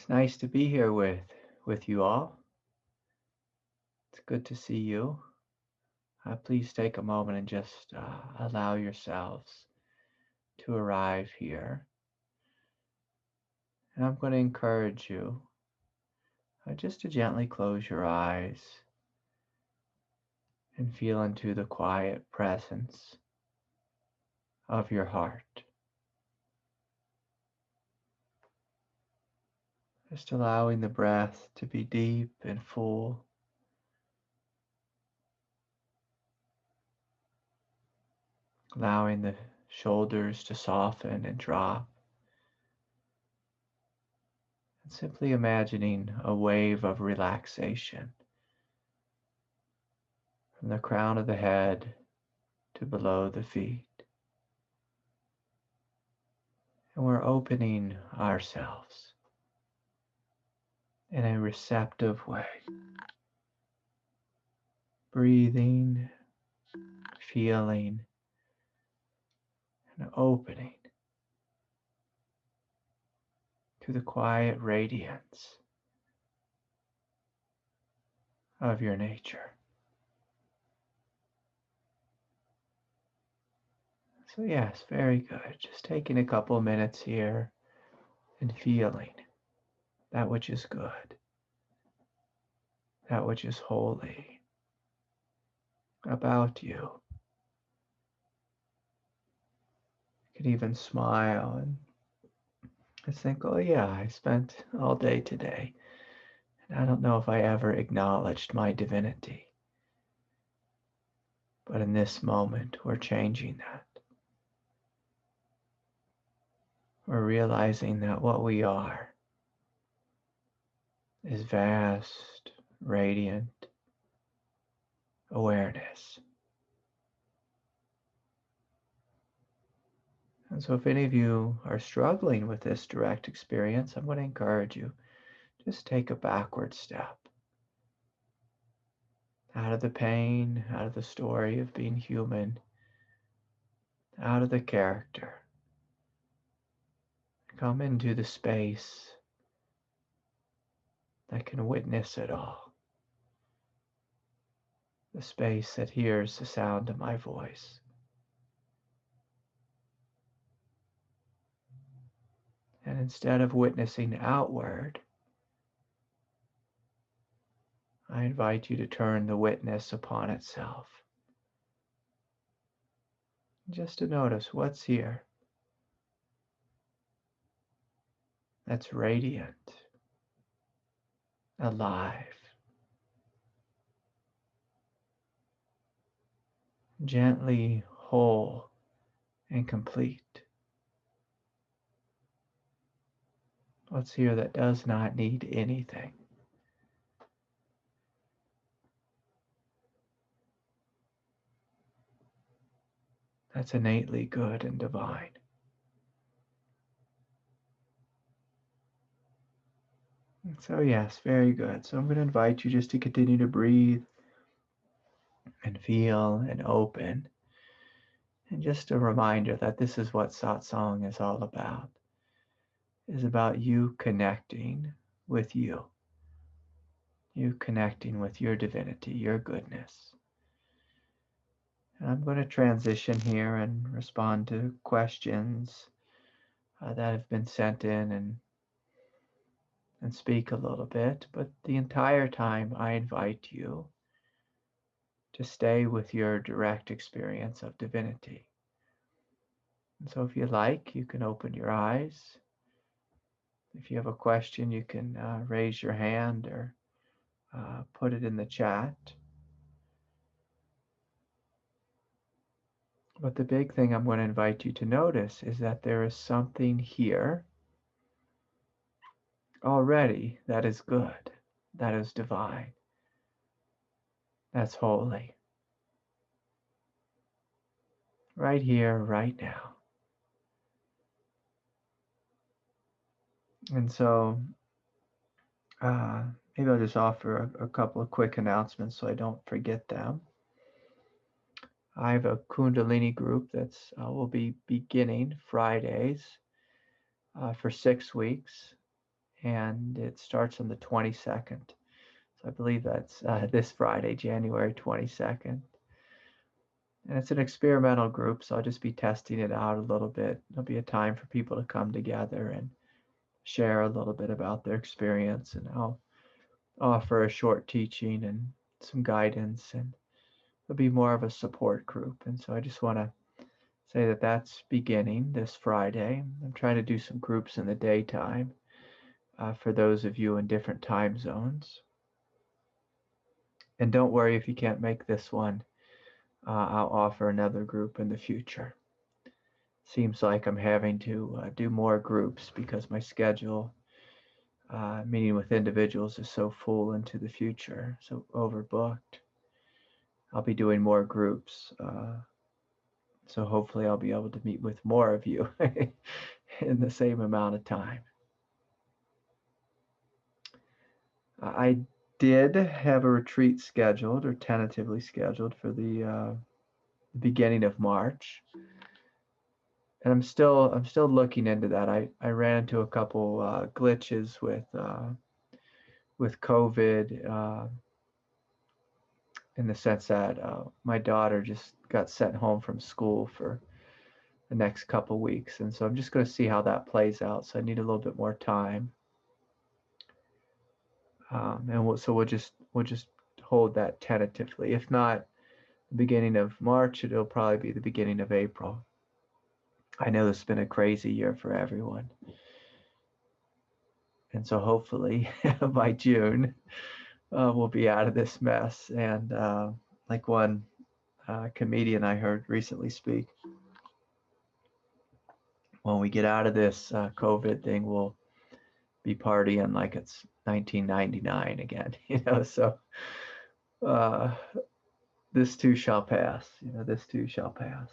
It's nice to be here with you all. It's good to see you. Please take a moment and just allow yourselves to arrive here. And I'm going to encourage you just to gently close your eyes and feel into the quiet presence of your heart. Just allowing the breath to be deep and full. Allowing the shoulders to soften and drop. And simply imagining a wave of relaxation from the crown of the head to below the feet. And we're opening ourselves in a receptive way. Breathing, feeling, and opening to the quiet radiance of your nature. So yes, very good. Just taking a couple minutes here and feeling that which is good, that which is holy about you. You can even smile and just think, oh yeah, I spent all day today, and I don't know if I ever acknowledged my divinity. But in this moment, we're changing that. We're realizing that what we are is vast, radiant awareness. And so if any of you are struggling with this direct experience, I'm going to encourage you, just take a backward step. Out of the pain, out of the story of being human, out of the character. Come into the space that can witness it all. The space that hears the sound of my voice. And instead of witnessing outward, I invite you to turn the witness upon itself. Just to notice what's here that's radiant, alive, gently whole and complete. What's here that does not need anything. That's innately good and divine. So yes, very good. So I'm going to invite you just to continue to breathe and feel and open. And just a reminder that this is what Satsang is all about. It's about you connecting with you. You connecting with your divinity, your goodness. And I'm going to transition here and respond to questions that have been sent in and speak a little bit. But the entire time I invite you to stay with your direct experience of divinity. And so if you like, you can open your eyes. If you have a question, you can raise your hand or put it in the chat. But the big thing I'm going to invite you to notice is that there is something here already that is good, that is divine, that's holy. Right here, right now. And so maybe I'll just offer a couple of quick announcements so I don't forget them. I have a kundalini group that's will be beginning Fridays for 6 weeks. and it starts on the 22nd. So I believe that's this Friday, January 22nd. And it's an experimental group, so I'll just be testing it out a little bit. There'll be a time for people to come together and share a little bit about their experience, and I'll offer a short teaching and some guidance, and it'll be more of a support group. And so I just want to say that that's beginning this Friday. I'm trying to do some groups in the daytime for those of you in different time zones. And don't worry if you can't make this one. I'll offer another group in the future. Seems like I'm having to do more groups because my schedule, meeting with individuals, is so full into the future, so overbooked. I'll be doing more groups. So hopefully I'll be able to meet with more of you in the same amount of time. I did have a retreat scheduled, or tentatively scheduled, for the beginning of March, and I'm still looking into that. I ran into a couple glitches with COVID, in the sense that my daughter just got sent home from school for the next couple weeks, and so I'm just going to see how that plays out. So I need a little bit more time. And so we'll just hold that tentatively. If not the beginning of March, it'll probably be the beginning of April. I know this has been a crazy year for everyone, and so hopefully by June we'll be out of this mess. And like one comedian I heard recently speak, when we get out of this COVID thing, we'll be partying like it's 1999 again, so this too shall pass, this too shall pass.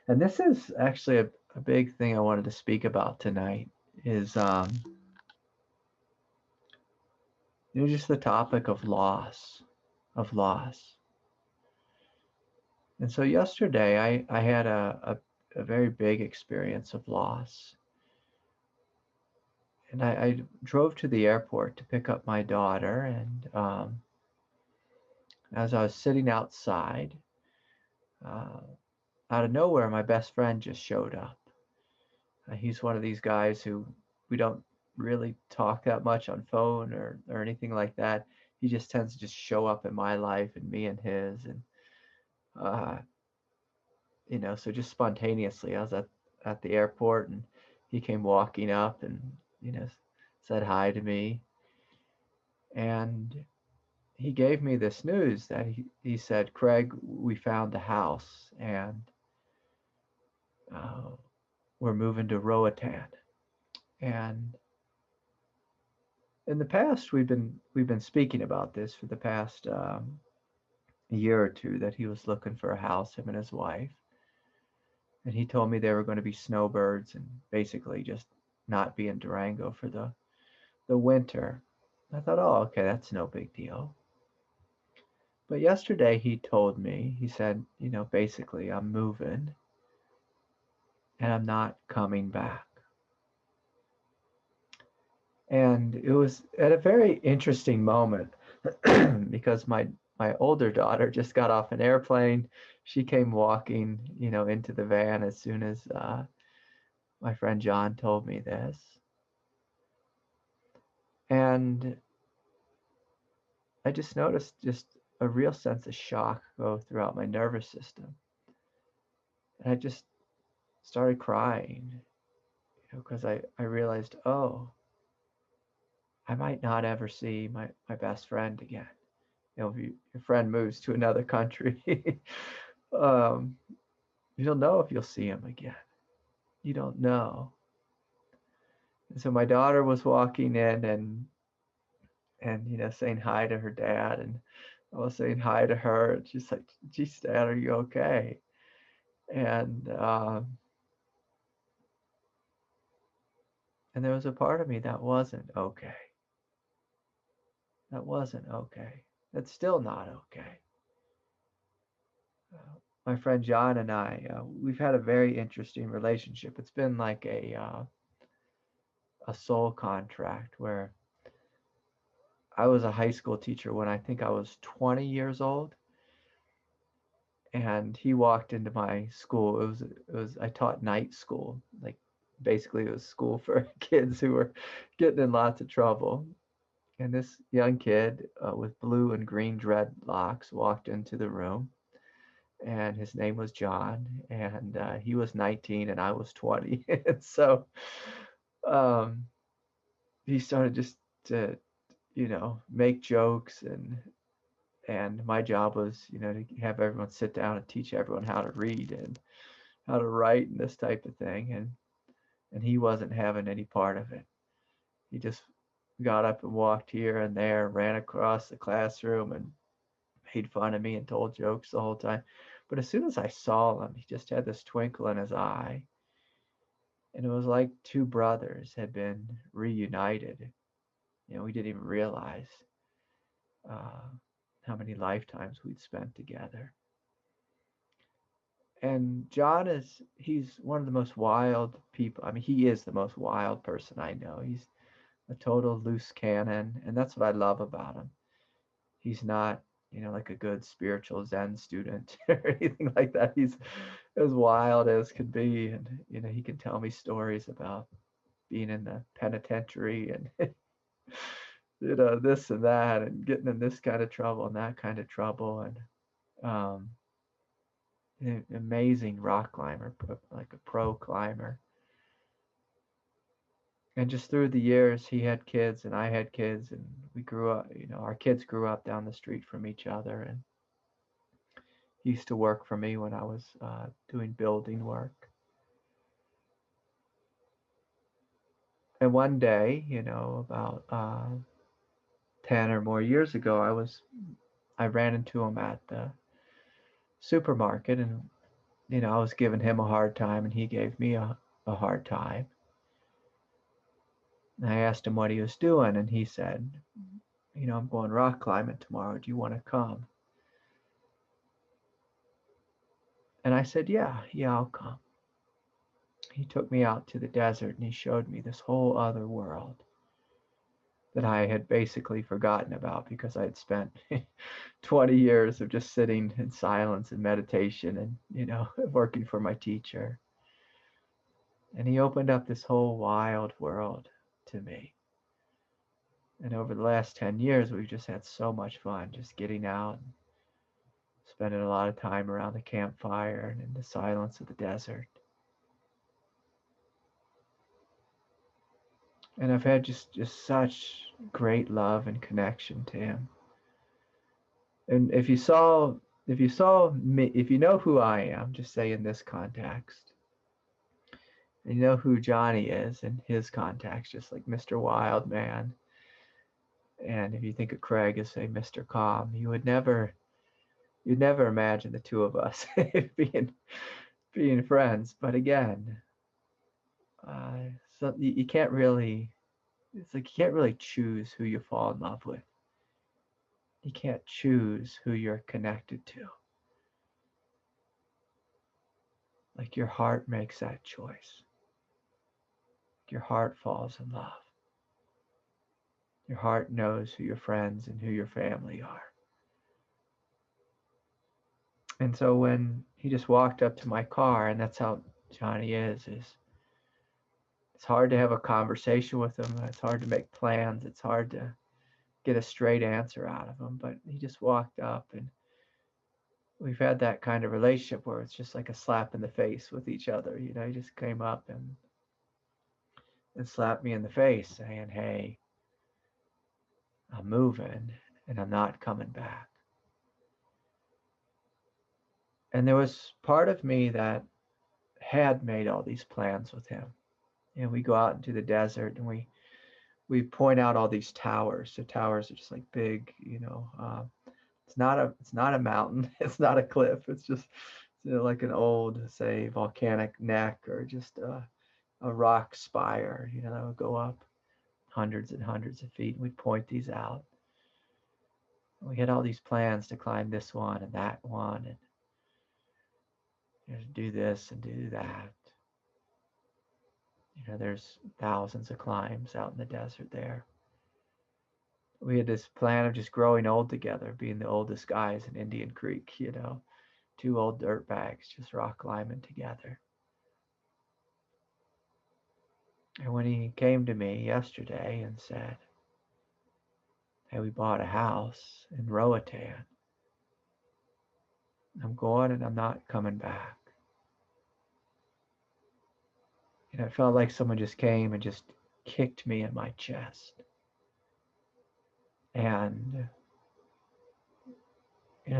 And this is actually a big thing I wanted to speak about tonight, is just the topic of loss. And so yesterday I had a very big experience of loss. And I drove to the airport to pick up my daughter, and as I was sitting outside, out of nowhere, my best friend just showed up. He's one of these guys who we don't really talk that much on phone or anything like that. He just tends to just show up in my life and me and his, and so just spontaneously, I was at the airport, and he came walking up and said hi to me, and he gave me this news that he said, "Craig, we found a house, and we're moving to Roatan." And in the past, we've been speaking about this for the past year or two, that he was looking for a house, him and his wife. And he told me they were going to be snowbirds and basically just not be in Durango for the winter. I thought, oh, okay, that's no big deal. But yesterday he told me, he said, basically, I'm moving and I'm not coming back. And it was at a very interesting moment because my older daughter just got off an airplane. She came walking, into the van as soon as my friend John told me this. And I just noticed just a real sense of shock go throughout my nervous system. And I just started crying, because I realized, oh, I might not ever see my best friend again. If your friend moves to another country, you don't know if you'll see him again. You don't know. And so my daughter was walking in and saying hi to her dad, and I was saying hi to her. And she's like, "Geez, Dad, are you okay?" And there was a part of me that wasn't okay. That wasn't okay. That's still not okay. My friend John and I, we've had a very interesting relationship. It's been like a soul contract where I was a high school teacher when I think I was 20 years old, and he walked into my school. It was I taught night school, like basically it was school for kids who were getting in lots of trouble. And this young kid with blue and green dreadlocks walked into the room, and his name was John, and he was 19 and I was 20. And so um, he started just to, make jokes, and my job was, to have everyone sit down and teach everyone how to read and how to write and this type of thing. And he wasn't having any part of it. He just got up and walked here and there, ran across the classroom and made fun of me and told jokes the whole time. But as soon as I saw him, he just had this twinkle in his eye. And it was like two brothers had been reunited. We didn't even realize uh, how many lifetimes we'd spent together. And John he's one of the most wild people. I mean, he is the most wild person I know. He's a total loose cannon. And that's what I love about him. He's not, like a good spiritual Zen student or anything like that. He's as wild as could be. And, he can tell me stories about being in the penitentiary and, this and that and getting in this kind of trouble and that kind of trouble. And, an amazing rock climber, like a pro climber. And just through the years, he had kids and I had kids, and we grew up, our kids grew up down the street from each other. And he used to work for me when I was doing building work. And one day, about 10 or more years ago, I ran into him at the supermarket, and, I was giving him a hard time and he gave me a hard time. And I asked him what he was doing, and he said, I'm going rock climbing tomorrow. Do you want to come? And I said, yeah, I'll come. He took me out to the desert and he showed me this whole other world that I had basically forgotten about because I had spent 20 years of just sitting in silence and meditation and, working for my teacher. And he opened up this whole wild world to me. And over the last 10 years, we've just had so much fun just getting out and spending a lot of time around the campfire and in the silence of the desert. And I've had just such great love and connection to him. And if you know who I am, just say in this context, and you know who Johnny is in his context, just like Mr. Wild Man. And if you think of Craig as, say, Mr. Calm, you'd never imagine the two of us being friends. But again, so you can't really, it's like you can't really choose who you fall in love with. You can't choose who you're connected to. Like your heart makes that choice. Your heart falls in love. Your heart knows who your friends and who your family are. And so when he just walked up to my car, and that's how Johnny is it's hard to have a conversation with him. It's hard to make plans. It's hard to get a straight answer out of him. But he just walked up, and we've had that kind of relationship where it's just like a slap in the face with each other. He just came up and slapped me in the face saying, hey, I'm moving and I'm not coming back. And there was part of me that had made all these plans with him. We go out into the desert and we point out all these towers. The towers are just like big, it's not a mountain, it's not a cliff. It's just like an old, say, volcanic neck or just a rock spire, that would go up hundreds and hundreds of feet. And we'd point these out. We had all these plans to climb this one and that one, and do this and do that. There's thousands of climbs out in the desert there. We had this plan of just growing old together, being the oldest guys in Indian Creek, two old dirt bags just rock climbing together. And when he came to me yesterday and said, hey, we bought a house in Roatan, I'm going and I'm not coming back. It felt like someone just came and just kicked me in my chest. And,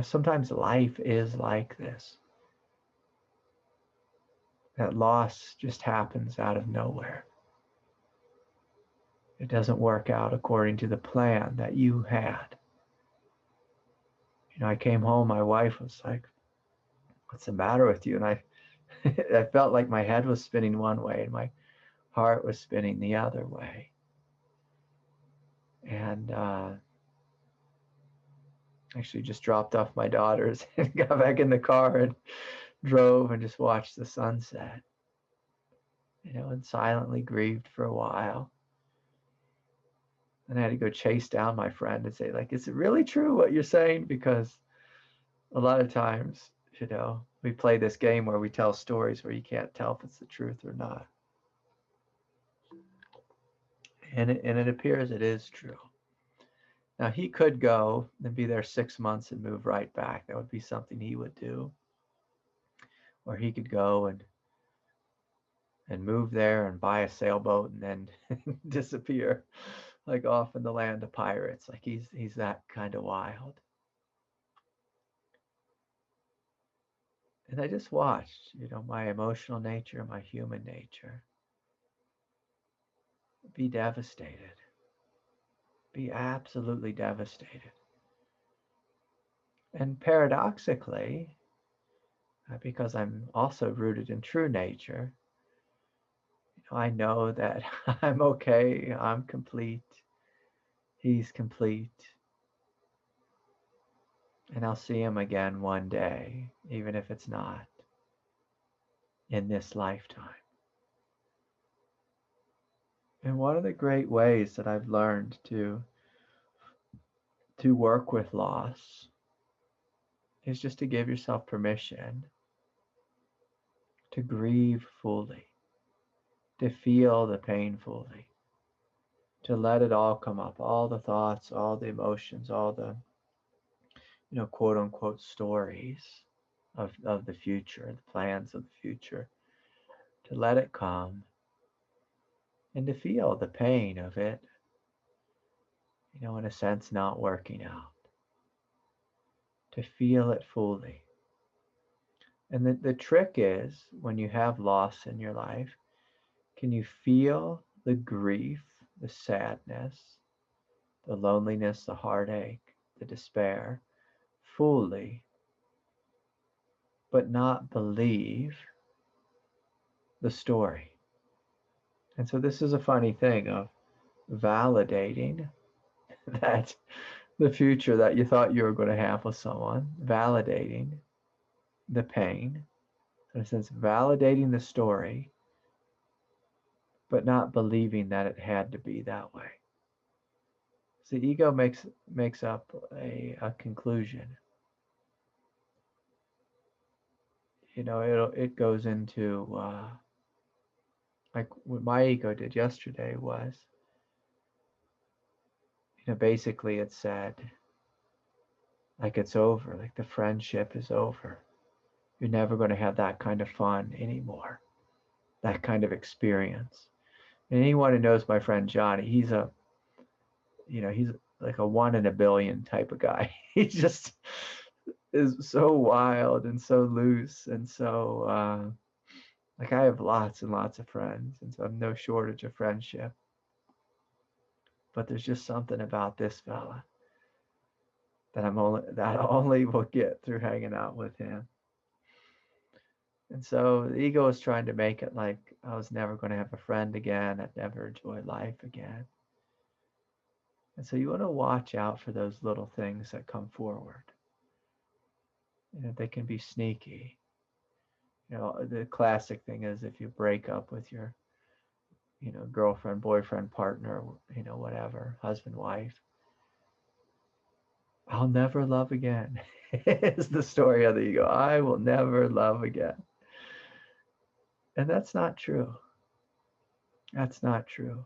sometimes life is like this. That loss just happens out of nowhere. It doesn't work out according to the plan that you had. I came home, my wife was like, what's the matter with you? And I felt like my head was spinning one way and my heart was spinning the other way. And actually just dropped off my daughters and got back in the car and drove and just watched the sunset, and silently grieved for a while. And I had to go chase down my friend and say, like, is it really true what you're saying? Because a lot of times, we play this game where we tell stories where you can't tell if it's the truth or not. And it appears it is true. Now, he could go and be there 6 months and move right back. That would be something he would do. Or he could go and move there and buy a sailboat and then disappear, like off in the land of pirates. Like he's that kind of wild. And I just watched, my emotional nature, my human nature be devastated, be absolutely devastated. And paradoxically, because I'm also rooted in true nature, I know that I'm okay, I'm complete, he's complete, and I'll see him again one day, even if it's not in this lifetime. And one of the great ways that I've learned to work with loss is just to give yourself permission to grieve fully, to feel the pain fully, to let it all come up, all the thoughts, all the emotions, all the, quote unquote stories of the future, the plans of the future, to let it come and to feel the pain of it, in a sense, not working out, to feel it fully. And the trick is, when you have loss in your life, can you feel the grief, the sadness, the loneliness, the heartache, the despair fully, but not believe the story? And so this is a funny thing of validating that the future that you thought you were going to have with someone, validating the pain, in a sense, validating the story, but not believing that it had to be that way. So the ego makes up a conclusion. It goes into like what my ego did yesterday was, basically it said, like, it's over, like the friendship is over. You're never going to have that kind of fun anymore, that kind of experience. And anyone who knows my friend Johnny, he's like a 1 in a billion type of guy. He just is so wild and so loose and so like, I have lots and lots of friends, and so I'm no shortage of friendship. But there's just something about this fella that I only will get through hanging out with him. And so the ego is trying to make it like I was never going to have a friend again. I'd never enjoy life again. And so you want to watch out for those little things that come forward. They can be sneaky. The classic thing is if you break up with your girlfriend, boyfriend, partner, whatever, husband, wife. I'll never love again. Is the story of the ego. I will never love again. And that's not true. That's not true.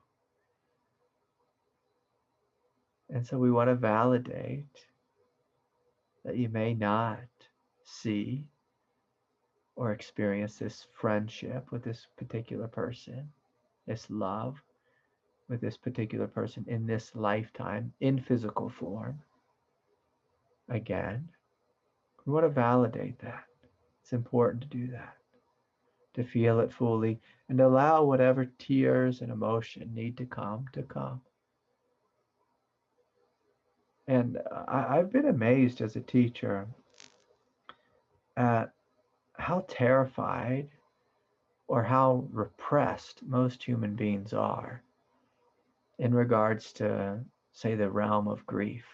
And so we want to validate that you may not see or experience this friendship with this particular person, this love with this particular person in this lifetime in physical form again. We want to validate that. It's important to do that, to feel it fully and allow whatever tears and emotion need to come to come. And I've been amazed as a teacher at how terrified or how repressed most human beings are in regards to, say, the realm of grief.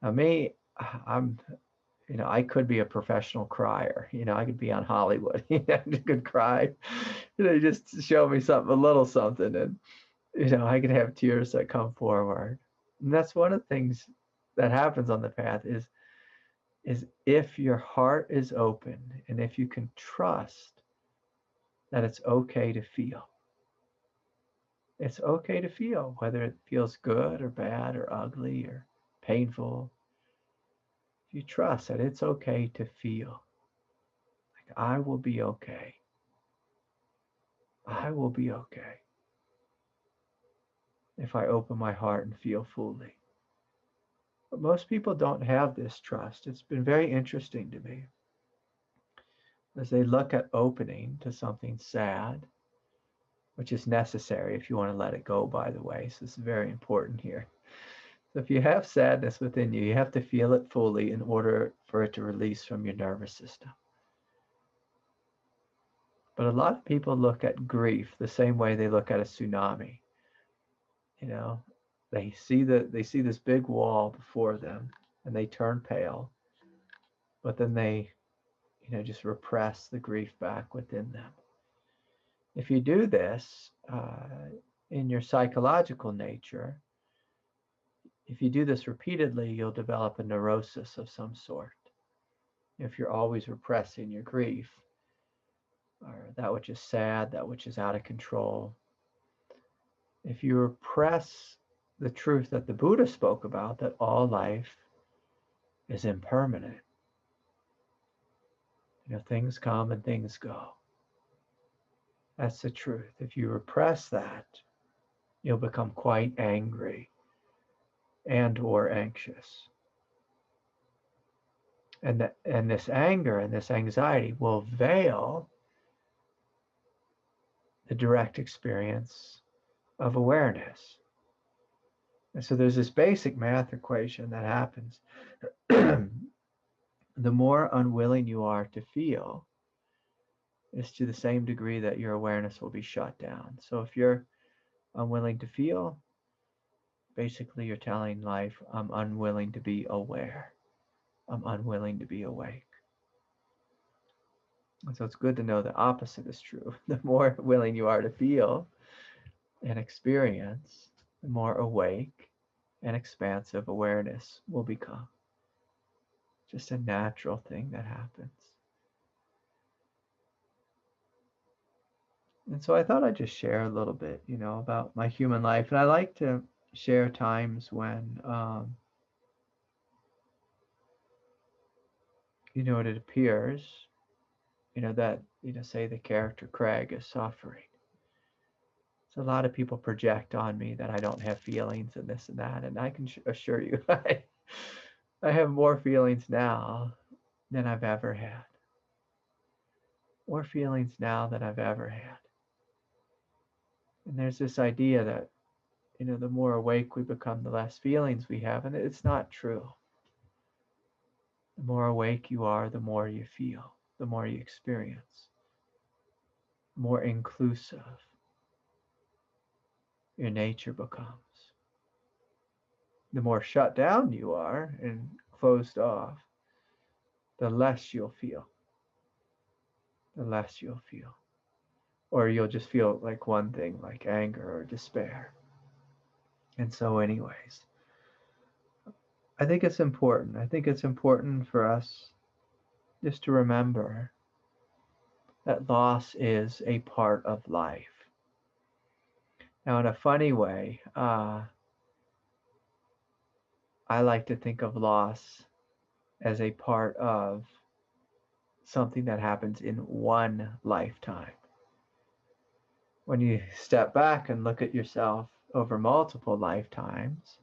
Now, me, I could be a professional crier. I could be on Hollywood. I could cry. Just show me something, a little something, and I could have tears that come forward. And that's one of the things that happens on the path is if your heart is open and if you can trust that it's okay to feel. It's okay to feel, whether it feels good or bad or ugly or painful. If you trust that it's okay to feel, like I will be okay. I will be okay if I open my heart and feel fully. But most people don't have this trust. It's been very interesting to me as they look at opening to something sad, which is necessary if you want to let it go, by the way. So this is very important here. So if you have sadness within you, you have to feel it fully in order for it to release from your nervous system. But a lot of people look at grief the same way they look at a tsunami. They see this big wall before them and they turn pale, but then they, just repress the grief back within them. If you do this in your psychological nature, if you do this repeatedly, you'll develop a neurosis of some sort. If you're always repressing your grief, or that which is sad, that which is out of control. If you repress the truth that the Buddha spoke about, that all life is impermanent. Things come and things go. That's the truth. If you repress that, you'll become quite angry and or anxious. And this anger and this anxiety will veil the direct experience of awareness. And so there's this basic math equation that happens. The more unwilling you are to feel is to the same degree that your awareness will be shut down. So if you're unwilling to feel, basically you're telling life, I'm unwilling to be aware. I'm unwilling to be awake. And so it's good to know the opposite is true. The more willing you are to feel and experience, the more awake and expansive awareness will become. Just a natural thing that happens. And so I thought I'd just share a little bit, about my human life. And I like to share times when, it appears, that, say the character Craig is suffering. So a lot of people project on me that I don't have feelings and this and that. And I can assure you, I have more feelings now than I've ever had. More feelings now than I've ever had. And there's this idea that, the more awake we become, the less feelings we have. And it's not true. The more awake you are, the more you feel, the more you experience, more inclusive your nature becomes. The more shut down you are and closed off, the less you'll feel. The less you'll feel. or you'll just feel like one thing, like anger or despair. And so, anyways, I think it's important. I think it's important for us just to remember that loss is a part of life. Now, in a funny way, I like to think of loss as a part of something that happens in one lifetime. When you step back and look at yourself over multiple lifetimes,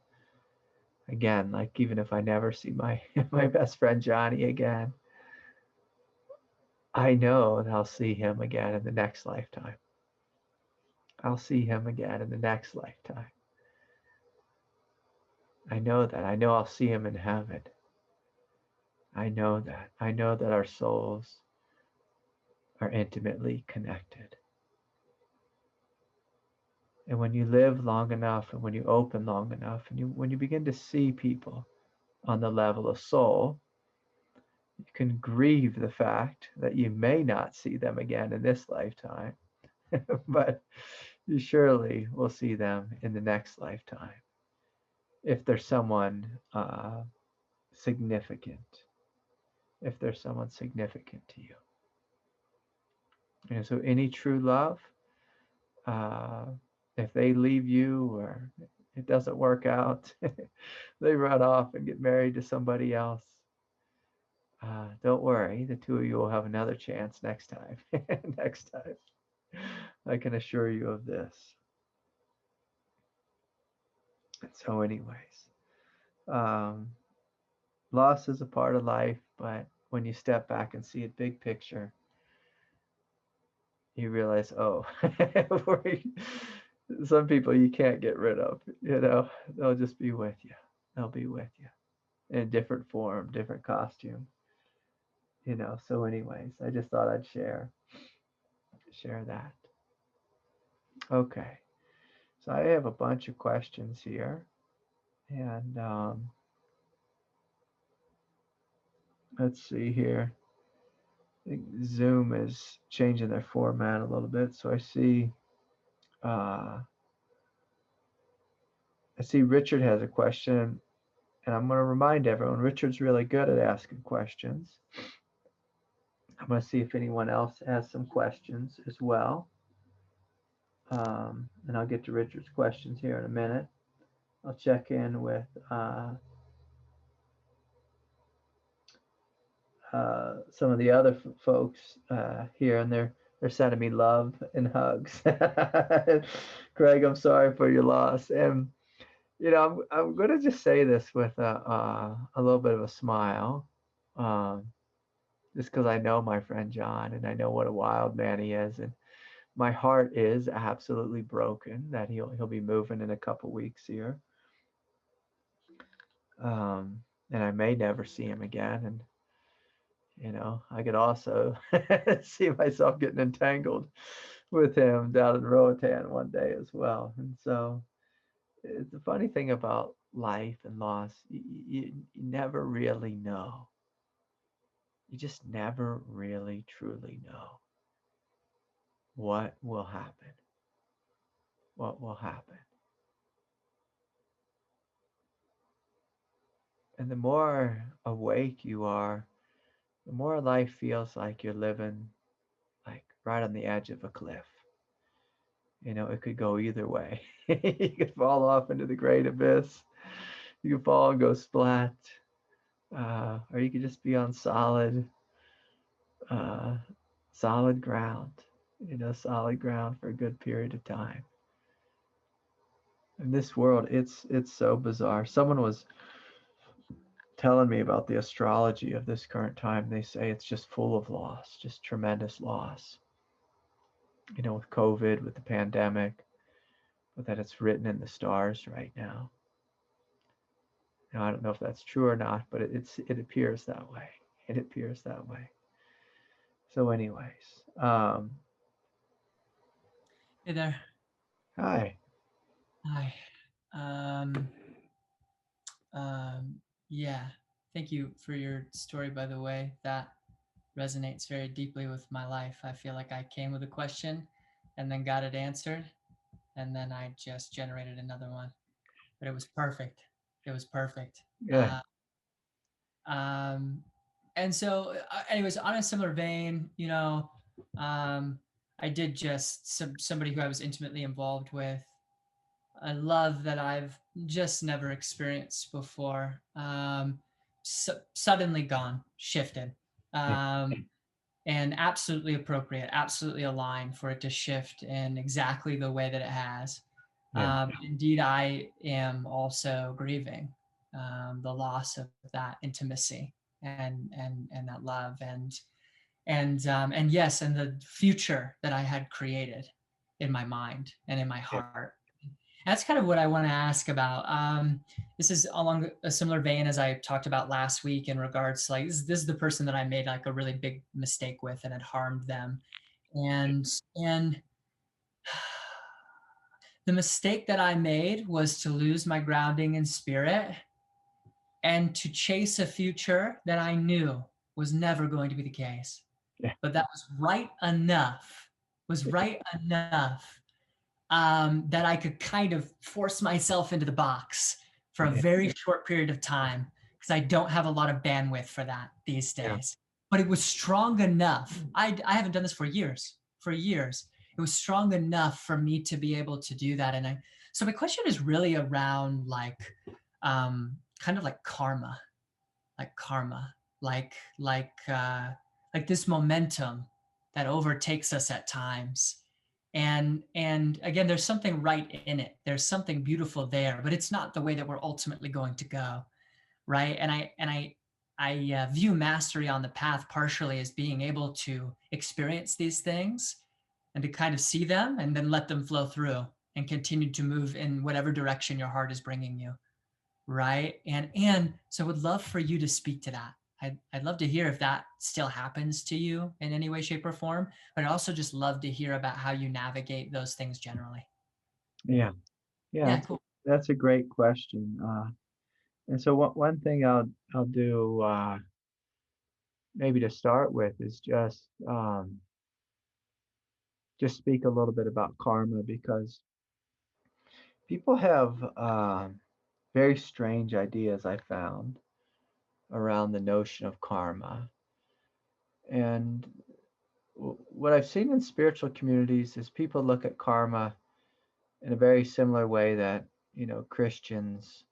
again, like even if I never see my my best friend Johnny again, I know that I'll see him again in the next lifetime. I'll see him again in the next lifetime. I know that. I know I'll see him in heaven. I know that. I know that our souls are intimately connected. And when you live long enough and when you open long enough and when you begin to see people on the level of soul, you can grieve the fact that you may not see them again in this lifetime, but you surely will see them in the next lifetime if there's someone significant, if there's someone significant to you. And so, any true love, uh, if they leave you or it doesn't work out, they run off and get married to somebody else. Don't worry, the two of you will have another chance next time. Next time. I can assure you of this. So, anyways, um, loss is a part of life, but when you step back and see it big picture, you realize, oh, some people you can't get rid of. They'll just be with you. They'll be with you in different form, different costume. So anyways, I just thought I'd share that. Okay, so I have a bunch of questions here, and let's see here. I think Zoom is changing their format a little bit, so uh, I see Richard has a question, and I'm going to remind everyone Richard's really good at asking questions. I'm going to see if anyone else has some questions as well. And I'll get to Richard's questions here in a minute. I'll check in with some of the other folks here, and they're sending me love and hugs. Craig, I'm sorry for your loss, and I'm going to just say this with a little bit of a smile, um, just because I know my friend John, and I know what a wild man he is, and my heart is absolutely broken that he'll be moving in a couple weeks here, um, and I may never see him again, and I could also see myself getting entangled with him down in Roatan one day as well. And so it's the funny thing about life and loss, you never really know. You just never really truly know what will happen. What will happen. And the more awake you are, the more life feels like you're living like right on the edge of a cliff. It could go either way. You could fall off into the great abyss. You could fall and go splat. Or you could just be on uh, solid ground. Solid ground for a good period of time. In this world, it's so bizarre. Someone was telling me about the astrology of this current time. They say it's just full of loss, just tremendous loss. With COVID, with the pandemic, but that it's written in the stars right now. Now, I don't know if that's true or not, but it appears that way. It appears that way. So, anyways, Hey there. hi. Hi. Um, yeah. Thank you for your story, by the way. That resonates very deeply with my life. I feel like I came with a question and then got it answered, and then I just generated another one. But it was perfect. It was perfect. Good. Um, and so, anyways, on a similar vein, I did just somebody who I was intimately involved with, a love that I've just never experienced before. Suddenly gone, shifted, Yeah. and absolutely appropriate, absolutely aligned for it to shift in exactly the way that it has. Yeah. Indeed, I am also grieving the loss of that intimacy and that love and yes, and the future that I had created in my mind and in my Yeah. heart. That's kind of what I want to ask about. This is along a similar vein as I talked about last week in regards to like this is the person that I made like a really big mistake with and had harmed them, and the mistake that I made was to lose my grounding in spirit and to chase a future that I knew was never going to be the case. Yeah. But that was right enough that I could kind of force myself into the box for a Yeah. very short period of time because I don't have a lot of bandwidth for that these Yeah. days. But it was strong enough. I haven't done this for years. For years, it was strong enough for me to be able to do that. So my question is really around kind of like karma, like this momentum that overtakes us at times. And again, there's something right in it. There's something beautiful there, but it's not the way that we're ultimately going to go, right? And I view mastery on the path partially as being able to experience these things and to kind of see them and then let them flow through and continue to move in whatever direction your heart is bringing you, right? And so I would love for you to speak to that. I'd love to hear if that still happens to you in any way, shape, or form, but I'd also just love to hear about how you navigate those things generally. Yeah. Yeah. Yeah, cool. That's a great question. And so one thing I'll do maybe to start with is just speak a little bit about karma because people have very strange ideas I found around the notion of karma. And what I've seen in spiritual communities is people look at karma in a very similar way that, Christians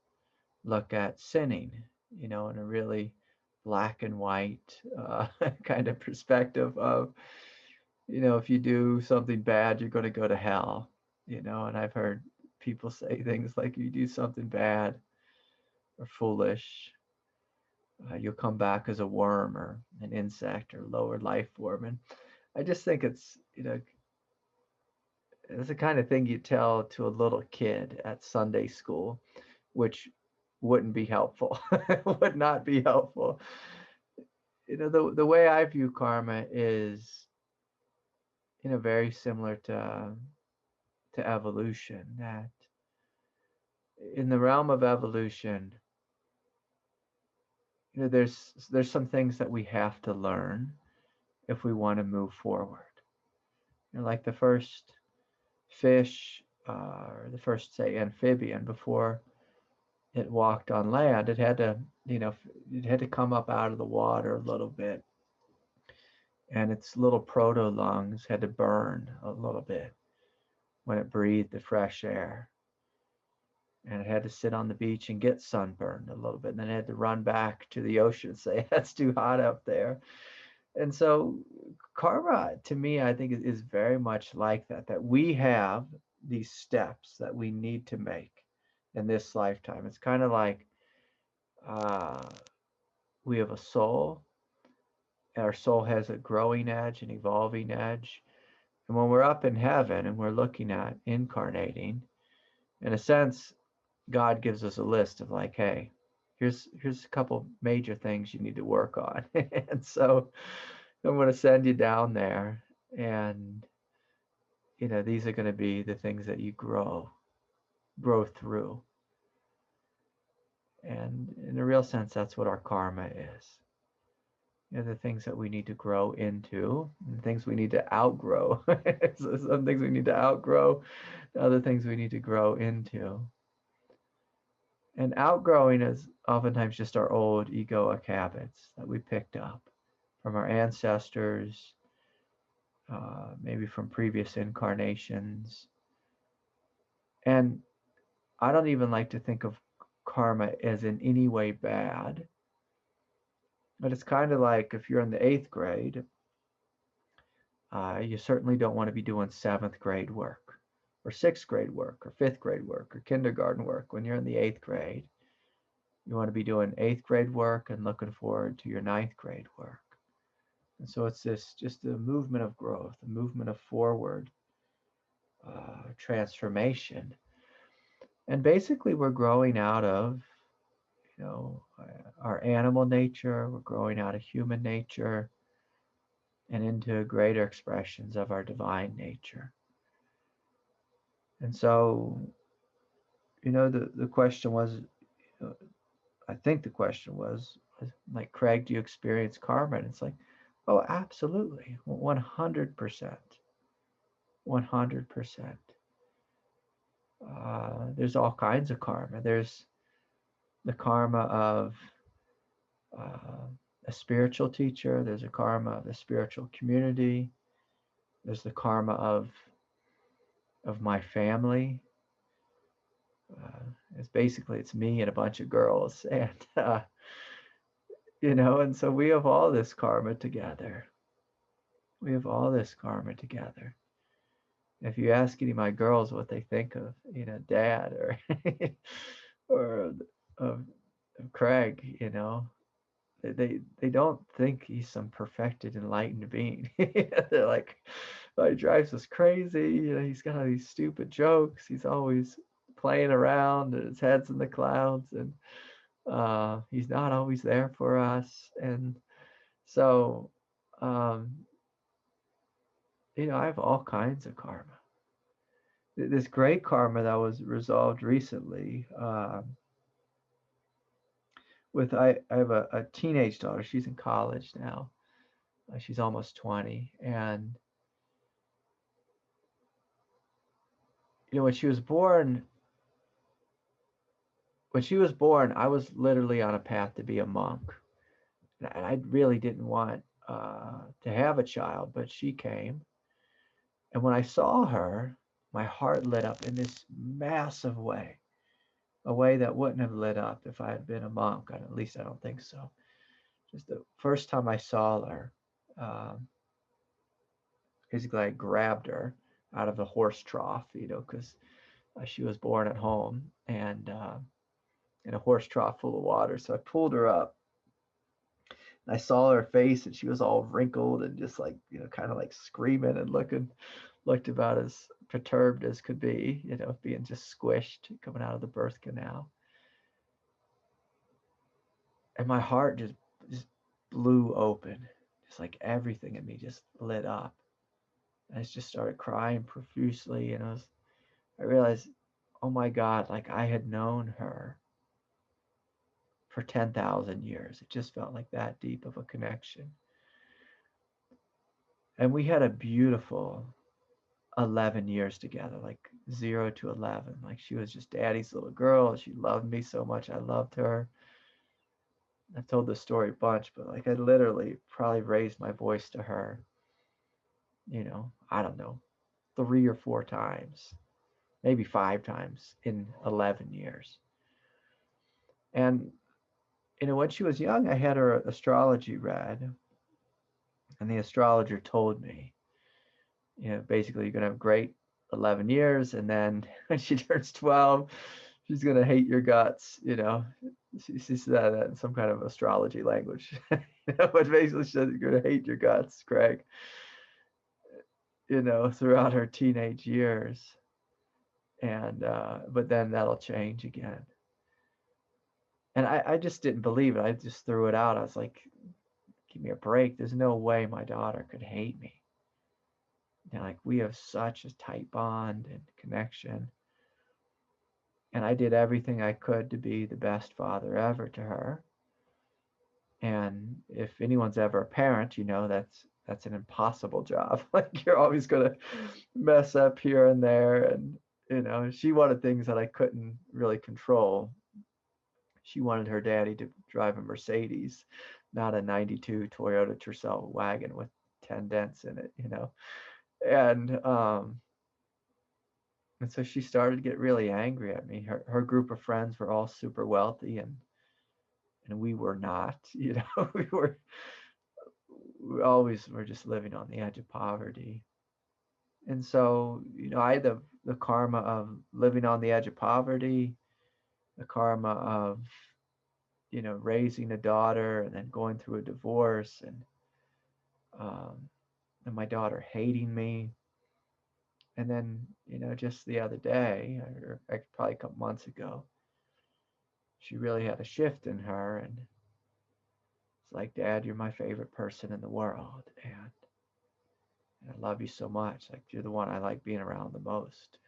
look at sinning, in a really black and white kind of perspective of, if you do something bad, you're going to go to hell, and I've heard people say things like, if you do something bad or foolish, you'll come back as a worm or an insect or lower life form. And I just think it's the kind of thing you tell to a little kid at Sunday school, which wouldn't be helpful, would not be helpful. The way I view karma is, very similar to evolution. That in the realm of evolution, there's some things that we have to learn if we want to move forward. Like the first fish, or the first, say, amphibian, before it walked on land, it had to, it had to come up out of the water a little bit, and its little proto lungs had to burn a little bit when it breathed the fresh air, and it had to sit on the beach and get sunburned a little bit, and then it had to run back to the ocean and say, that's too hot up there. And so karma, to me, I think is very much like that we have these steps that we need to make in this lifetime. It's kind of like uh, we have a soul. Our soul has a growing edge, an evolving edge. And when we're up in heaven and we're looking at incarnating, in a sense, God gives us a list of like, hey, here's a couple major things you need to work on. And so I'm going to send you down there, and these are going to be the things that you grow through. And in a real sense, that's what our karma is. the things that we need to grow into, and things we need to outgrow. So some things we need to outgrow, other things we need to grow into. And outgrowing is oftentimes just our old egoic habits that we picked up from our ancestors, maybe from previous incarnations. And I don't even like to think of karma as in any way bad, but it's kind of like if you're in the 8th grade, you certainly don't want to be doing 7th grade work or 6th grade work or 5th grade work or kindergarten work when you're in the 8th grade. You want to be doing 8th grade work and looking forward to your 9th grade work. And so it's this just a movement of growth, a movement of forward transformation. And basically, we're growing out of, our animal nature, we're growing out of human nature and into greater expressions of our divine nature. And so, the question was, I think the question was like, Craig, do you experience karma? And it's like, oh, absolutely, 100%. 100%. There's all kinds of karma. There's the karma of a spiritual teacher. There's a karma of a spiritual community. There's the karma of my family. It's me and a bunch of girls, and and so we have all this karma together. We have all this karma together. If you ask any of my girls what they think of, Dad or or of Craig, they don't think he's some perfected, enlightened being. They're like, oh, he drives us crazy. He's got all these stupid jokes. He's always playing around, and his head's in the clouds, and he's not always there for us. And so, I have all kinds of karma. This great karma that was resolved recently. I have a teenage daughter. She's in college now. She's almost 20, and when she was born, I was literally on a path to be a monk, and I really didn't want to have a child, but she came, and when I saw her, my heart lit up in this massive way, a way that wouldn't have lit up if I had been a monk. At least I don't think so. Just the first time I saw her, basically I grabbed her out of the horse trough, because she was born at home and in a horse trough full of water. So I pulled her up. And I saw her face, and she was all wrinkled and just like, kind of like screaming and looked about as perturbed as could be, being just squished coming out of the birth canal. And my heart just blew open. Just like everything in me just lit up. And I just started crying profusely, and I realized, oh my God, like I had known her for 10,000 years. It just felt like that deep of a connection. And we had a beautiful 11 years together, like 0 to 11. Like she was just daddy's little girl. She loved me so much. I loved her. I've told this story a bunch, but like I literally probably raised my voice to her, I don't know, 3 or 4 times, maybe 5 times in 11 years. And, when she was young, I had her astrology read, and the astrologer told me, basically you're going to have great 11 years, and then when she turns 12, she's going to hate your guts, she said that in some kind of astrology language. But basically she said you're going to hate your guts, Craig, throughout her teenage years. And but then that'll change again. And I just didn't believe it. I just threw it out. I was like, give me a break. There's no way my daughter could hate me. Like we have such a tight bond and connection. And I did everything I could to be the best father ever to her. And if anyone's ever a parent, that's an impossible job. Like you're always gonna mess up here and there. And she wanted things that I couldn't really control. She wanted her daddy to drive a Mercedes, not a 92 Toyota Tercel wagon with 10 dents in it. And and so she started to get really angry at me. Her group of friends were all super wealthy, and we were not. We always were just living on the edge of poverty. And so, I had the karma of living on the edge of poverty, the karma of, raising a daughter and then going through a divorce, um, and my daughter hating me. And then, just the other day, or probably a couple months ago, she really had a shift in her. And it's like, Dad, you're my favorite person in the world. And I love you so much. Like, you're the one I like being around the most.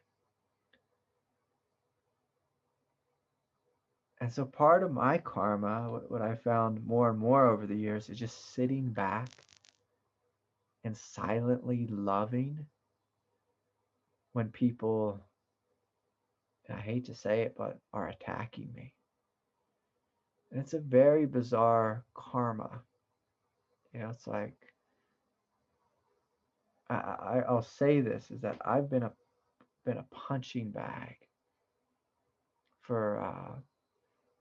And so part of my karma, what I found more and more over the years, is just sitting back and silently loving when people, and I hate to say it, but are attacking me. And it's a very bizarre karma. It's like, I'll say this, is that I've been a punching bag for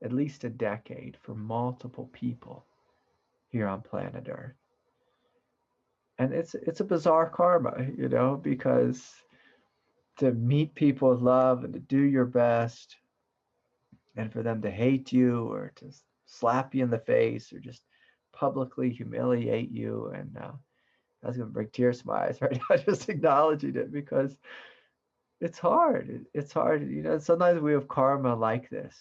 at least a decade for multiple people here on planet Earth. And it's a bizarre karma, because to meet people with love and to do your best, and for them to hate you or to slap you in the face or just publicly humiliate you. And I was going to bring tears to my eyes right now, just acknowledging it, because it's hard. It's hard. Sometimes we have karma like this,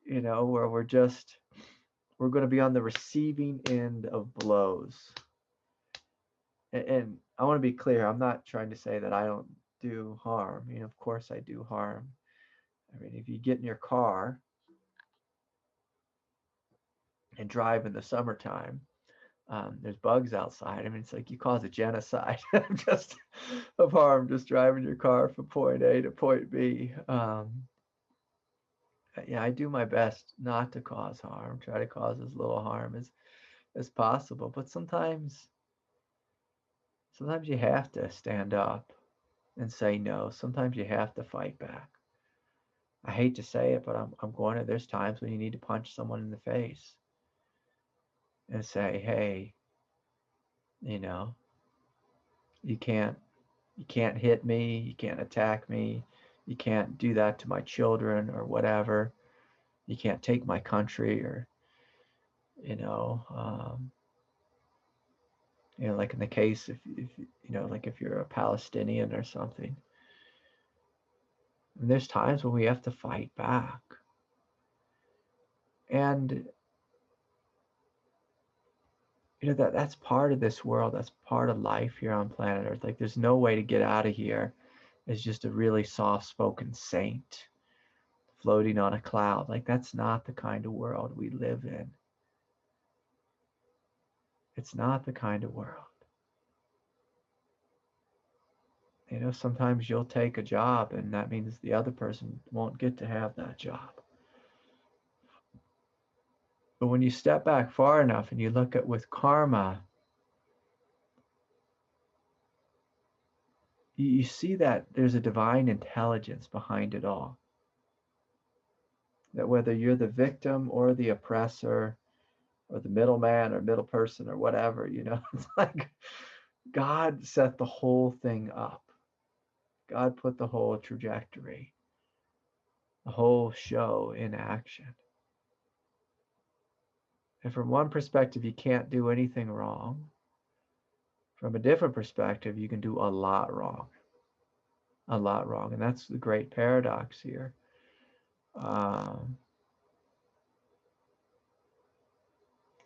where we're going to be on the receiving end of blows. And I want to be clear, I'm not trying to say that I don't do harm. Of course I do harm. I mean, if you get in your car and drive in the summertime, there's bugs outside. I mean, it's like you cause a genocide just of harm, just driving your car from point A to point B. Yeah, I do my best not to cause harm, try to cause as little harm as possible. But sometimes you have to stand up and say no. Sometimes you have to fight back. I hate to say it, but I'm going to, there's times when you need to punch someone in the face and say, hey, you can't hit me, you can't attack me, you can't do that to my children or whatever. You can't take my country, or like in the case if like if you're a Palestinian or something. And there's times when we have to fight back. And that's part of this world. That's part of life here on planet Earth. Like there's no way to get out of here as just a really soft-spoken saint floating on a cloud. Like that's not the kind of world we live in. It's not the kind of world. Sometimes you'll take a job and that means the other person won't get to have that job. But when you step back far enough and you look at with karma, you see that there's a divine intelligence behind it all. That whether you're the victim or the oppressor or the middleman or middle person or whatever, it's like God set the whole thing up. God put the whole trajectory, the whole show in action. And from one perspective, you can't do anything wrong. From a different perspective, you can do a lot wrong. A lot wrong. And that's the great paradox here.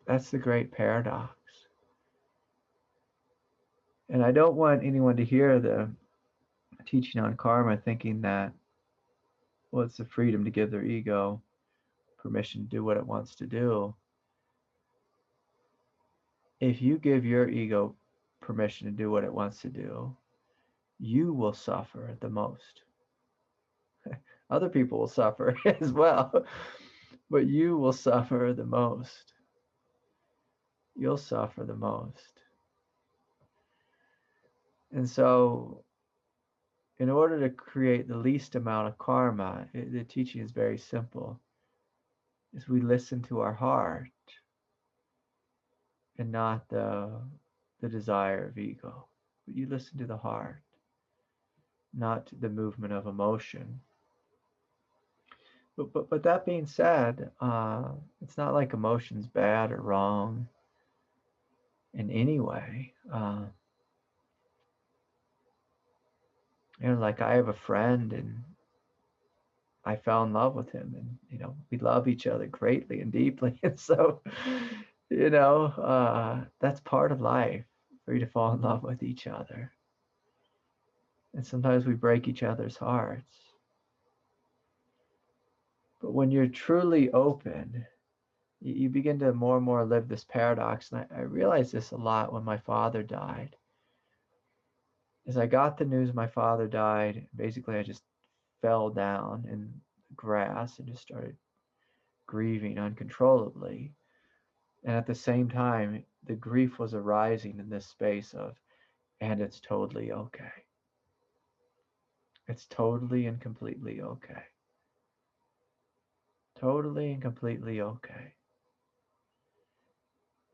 That's the great paradox. And I don't want anyone to hear the teaching on karma thinking that, well, it's the freedom to give their ego permission to do what it wants to do. if you give your ego permission to do what it wants to do, you will suffer the most. Other people will suffer as well, but you will suffer the most. You'll suffer the most. And so, in order to create the least amount of karma, the teaching is very simple. Is we listen to our heart and not the desire of ego. But you listen to the heart, not to the movement of emotion. But that being said, it's not like emotion's bad or wrong in any way. Like I have a friend and I fell in love with him, and we love each other greatly and deeply, and so that's part of life, for you to fall in love with each other. And sometimes we break each other's hearts. But when you're truly open, you begin to more and more live this paradox. And I realized this a lot when my father died. As I got the news my father died, basically I just fell down in the grass and just started grieving uncontrollably. And at the same time, the grief was arising in this space of, and it's totally okay. It's totally and completely okay. Totally and completely okay.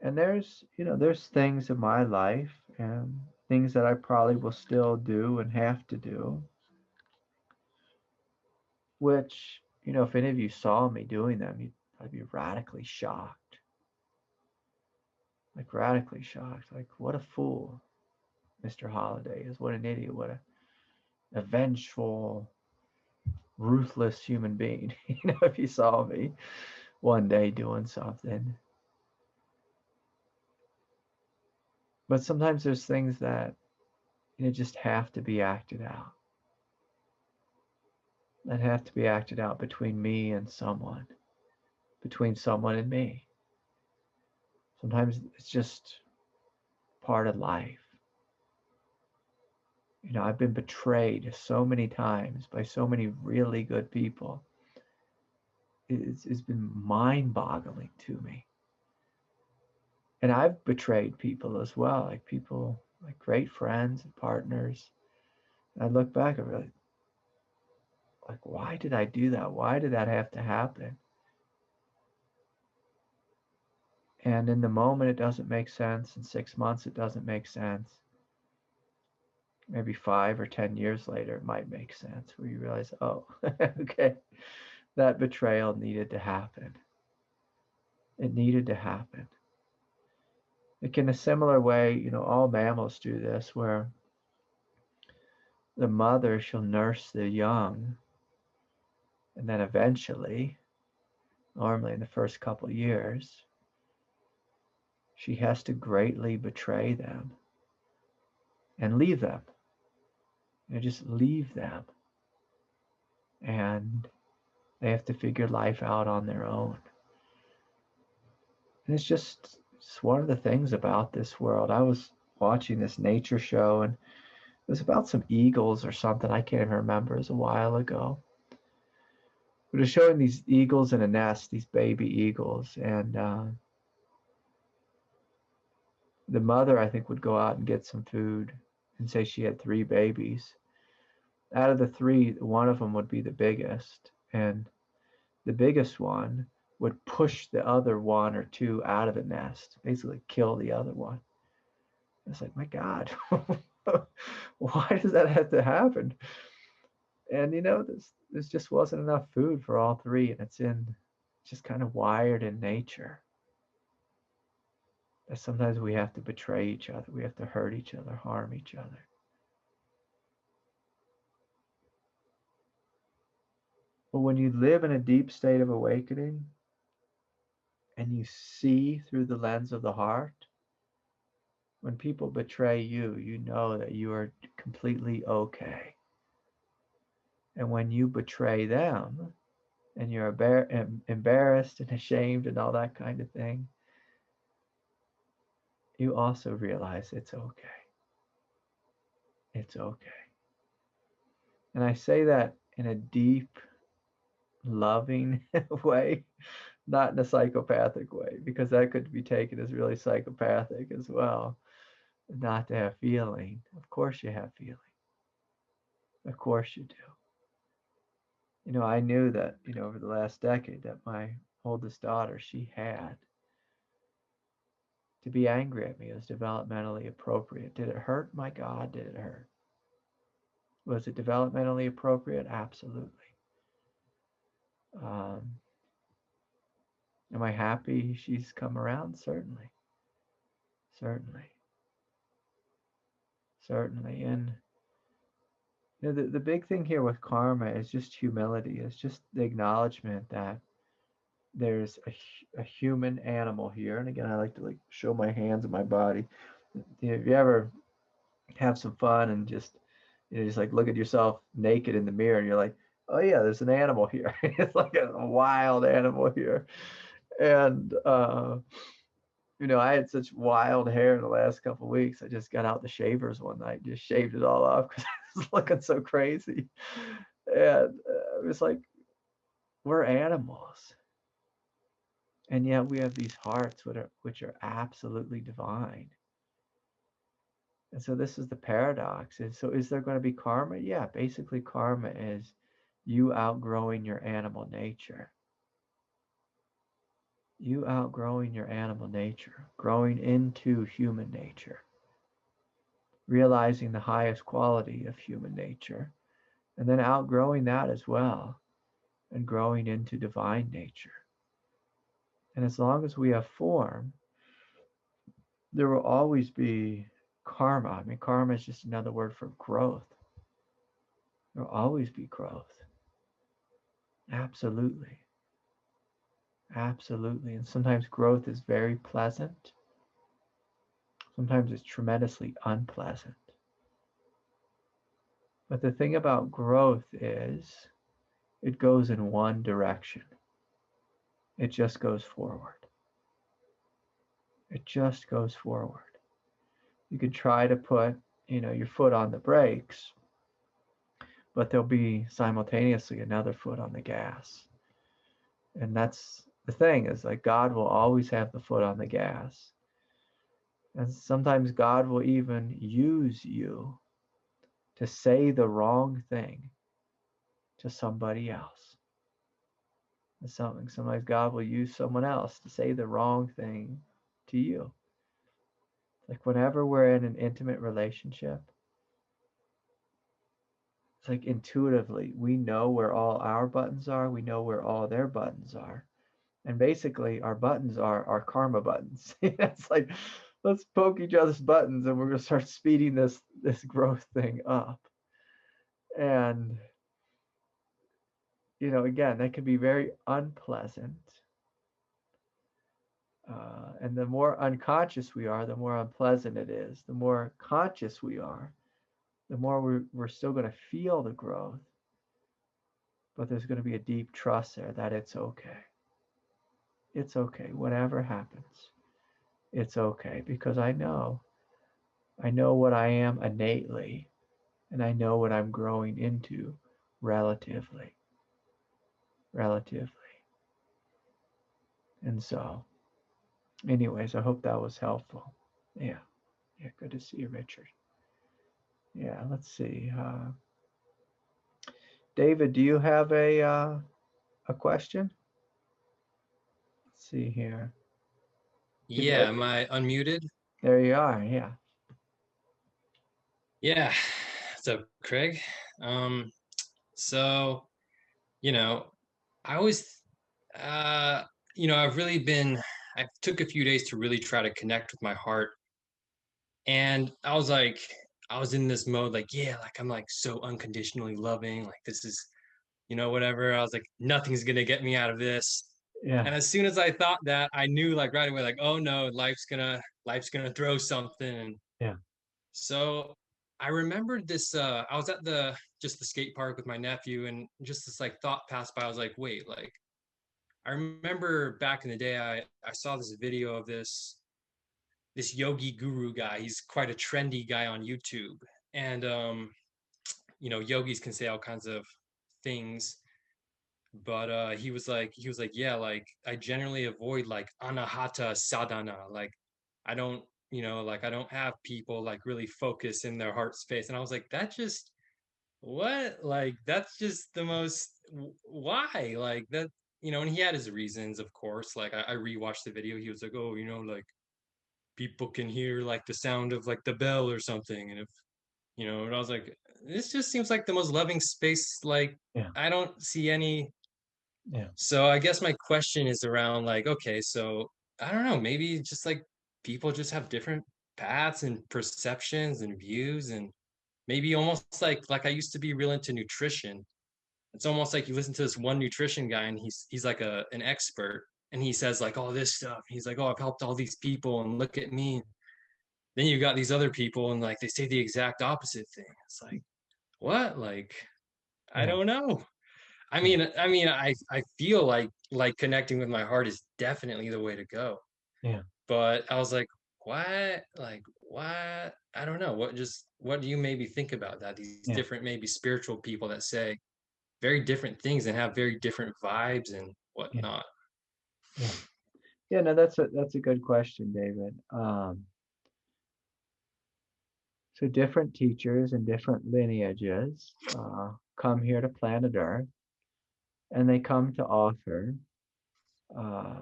And there's things in my life and things that I probably will still do and have to do, which, if any of you saw me doing them, you'd probably be radically shocked. Like radically shocked. Like, what a fool Mr. Holiday is. What an idiot. What a vengeful, ruthless human being. If you saw me one day doing something. But sometimes there's things that just have to be acted out. That have to be acted out between me and someone, between someone and me. Sometimes it's just part of life. I've been betrayed so many times by so many really good people. It's been mind-boggling to me. And I've betrayed people as well, like people, like great friends and partners. And I look back and really, like, why did I do that? Why did that have to happen? And in the moment, it doesn't make sense. In 6 months, it doesn't make sense. Maybe 5 or 10 years later, it might make sense, where you realize, oh, okay, that betrayal needed to happen. It needed to happen. Like in a similar way, all mammals do this, where the mother, she'll nurse the young, and then eventually, normally in the first couple years, she has to greatly betray them and leave them. Just leave them. And they have to figure life out on their own. And it's one of the things about this world. I was watching this nature show, and it was about some eagles or something. I can't even remember. It was a while ago. But it was showing these eagles in a nest, these baby eagles. And the mother, I think, would go out and get some food and say she had 3 babies. Out of the 3, one of them would be the biggest. And the biggest one would push the other 1 or 2 out of the nest, basically kill the other one. It's like, my God, why does that have to happen? And this just wasn't enough food for all 3, and it's just kind of wired in nature. That sometimes we have to betray each other, we have to hurt each other, harm each other. But when you live in a deep state of awakening and you see through the lens of the heart, when people betray you, you know that you are completely okay. And when you betray them and you're embarrassed and ashamed and all that kind of thing, you also realize it's okay. It's okay. And I say that in a deep, loving way, not in a psychopathic way, because that could be taken as really psychopathic as well. Not to have feeling. Of course you have feeling. Of course you do. I knew that, over the last decade that my oldest daughter, she had to be angry at me was developmentally appropriate. Did it hurt? My God, did it hurt? Was it developmentally appropriate? Absolutely. Um, am I happy she's come around? Certainly. Certainly. Certainly. And the big thing here with karma is just humility. It's just the acknowledgement that there's a human animal here. And again, I like to like show my hands and my body. If you ever have some fun and just like look at yourself naked in the mirror and you're like, oh yeah, there's an animal here. It's like a wild animal here. And I had such wild hair in the last couple of weeks. I just got out the shavers one night, just shaved it all off because I was looking so crazy. And it was like, we're animals. And yet we have these hearts which are absolutely divine. And so this is the paradox. And so is there going to be karma? Yeah, basically karma is you outgrowing your animal nature. You outgrowing your animal nature, growing into human nature, realizing the highest quality of human nature, and then outgrowing that as well and growing into divine nature. And as long as we have form, there will always be karma. I mean, karma is just another word for growth. There will always be growth. Absolutely. Absolutely. And sometimes growth is very pleasant. Sometimes it's tremendously unpleasant. But the thing about growth is it goes in one direction. It just goes forward. It just goes forward. You could try to put, your foot on the brakes, but there'll be simultaneously another foot on the gas. And that's the thing is like God will always have the foot on the gas. And sometimes God will even use you to say the wrong thing to somebody else. Sometimes God will use someone else to say the wrong thing to you. Like whenever we're in an intimate relationship, it's like intuitively we know where all our buttons are, we know where all their buttons are. And basically our buttons are our karma buttons. It's like let's poke each other's buttons and we're going to start speeding this growth thing up. And again, that can be very unpleasant. And the more unconscious we are, the more unpleasant it is. The more conscious we are, the more we're still going to feel the growth. But there's going to be a deep trust there that it's okay. It's okay. Whatever happens, it's okay. Because I know what I am innately, and I know what I'm growing into relatively. And so, anyways, I hope that was helpful. Yeah. Good to see you, Richard. Yeah, let's see. David, do you have a question? Let's see here. Yeah, am I unmuted? There you are. Yeah. Yeah. What's up, Craig? So, I always, I've really been, I took a few days to really try to connect with my heart. And I was in this mode, like, yeah, like I'm like so unconditionally loving, like this is, whatever. I was like, nothing's gonna get me out of this. Yeah. And as soon as I thought that, I knew like right away, like, oh no, life's gonna throw something. And Yeah. so I remembered this, I was at just the skate park with my nephew, and just this like thought passed by. I was like, wait, like I remember back in the day, I saw this video of this yogi guru guy. He's quite a trendy guy on YouTube. And you know, yogis can say all kinds of things, but he was like, yeah, like I generally avoid like anahata sadhana. Like I don't, you know, like I don't have people like really focus in their heart space. And I was like, that just what? Like that's just the most why? Like that, you know, and he had his reasons, of course. Like I rewatched the video. He was like, oh, you know, like people can hear like the sound of like the bell or something. And if, you know, and I was like, this just seems like the most loving space. Like Yeah. I don't see any. Yeah. So I guess my question is around like, okay, so I don't know, maybe just like people just have different paths and perceptions and views, and maybe almost like I used to be real into nutrition. It's almost like you listen to this one nutrition guy and he's like an expert, and he says like all this stuff. He's like, oh, I've helped all these people and look at me. Then you got these other people and like they say the exact opposite thing. It's like, what? Like, I Yeah. don't know. Yeah. I feel like connecting with my heart is definitely the way to go. Yeah. But I was like, what? Like, what? I don't know. What do you maybe think about that? These Yeah. different maybe spiritual people that say very different things and have very different vibes and Yeah. whatnot. Yeah. Yeah. No, that's a good question, David. So different teachers and different lineages come here to planet Earth, and they come to offer uh,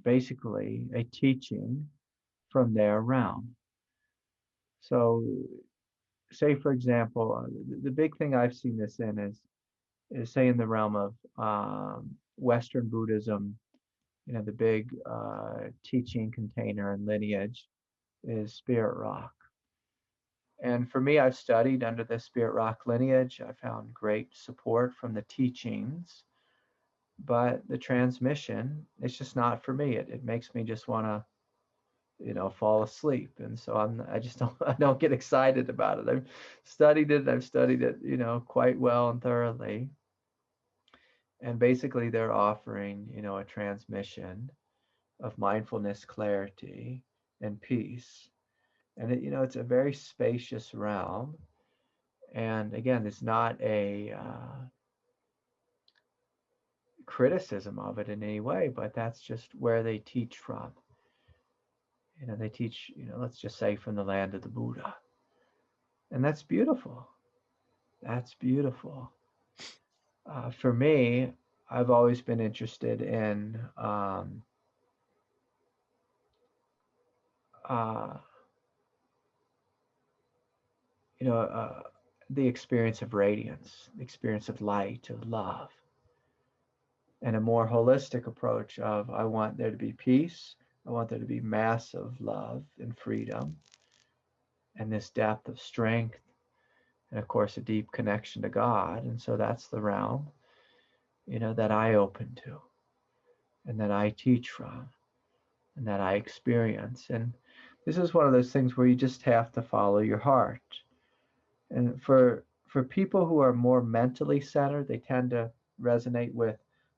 basically a teaching from their realm. So, say for example, the big thing I've seen this in is say in the realm of Western Buddhism. You know, the big teaching container and lineage is Spirit Rock. And for me, I've studied under the Spirit Rock lineage. I found great support from the teachings, but the transmission, it's just not for me. It makes me just want to, you know, fall asleep. And so I just don't, I don't get excited about it. I've studied it, you know, quite well and thoroughly. And basically they're offering, you know, a transmission of mindfulness, clarity, and peace. And it, you know, it's a very spacious realm. And again, it's not a criticism of it in any way, but that's just where they teach from. You know, they teach, you know, let's just say from the land of the Buddha. And that's beautiful. That's beautiful. For me, I've always been interested in uh, you know, the experience of radiance, the experience of light, of love, and a more holistic approach of I want there to be peace, I want there to be massive love and freedom, and this depth of strength, and of course a deep connection to God. And so that's the realm, you know, that I open to, and that I teach from, and that I experience. And this is one of those things where you just have to follow your heart. And for people who are more mentally centered, they tend to resonate with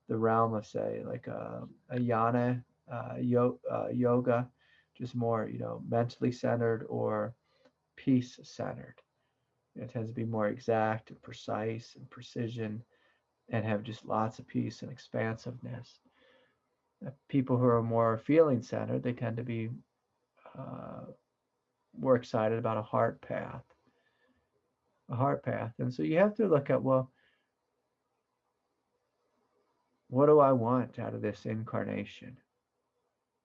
the realm of, say, like a yana yoga, just more, you know, mentally centered or peace centered. It tends to be more exact and precise and precision, and have just lots of peace and expansiveness. People who are more feeling centered, they tend to be uh, more excited about a heart path. And so you have to look at, well, what do I want out of this incarnation?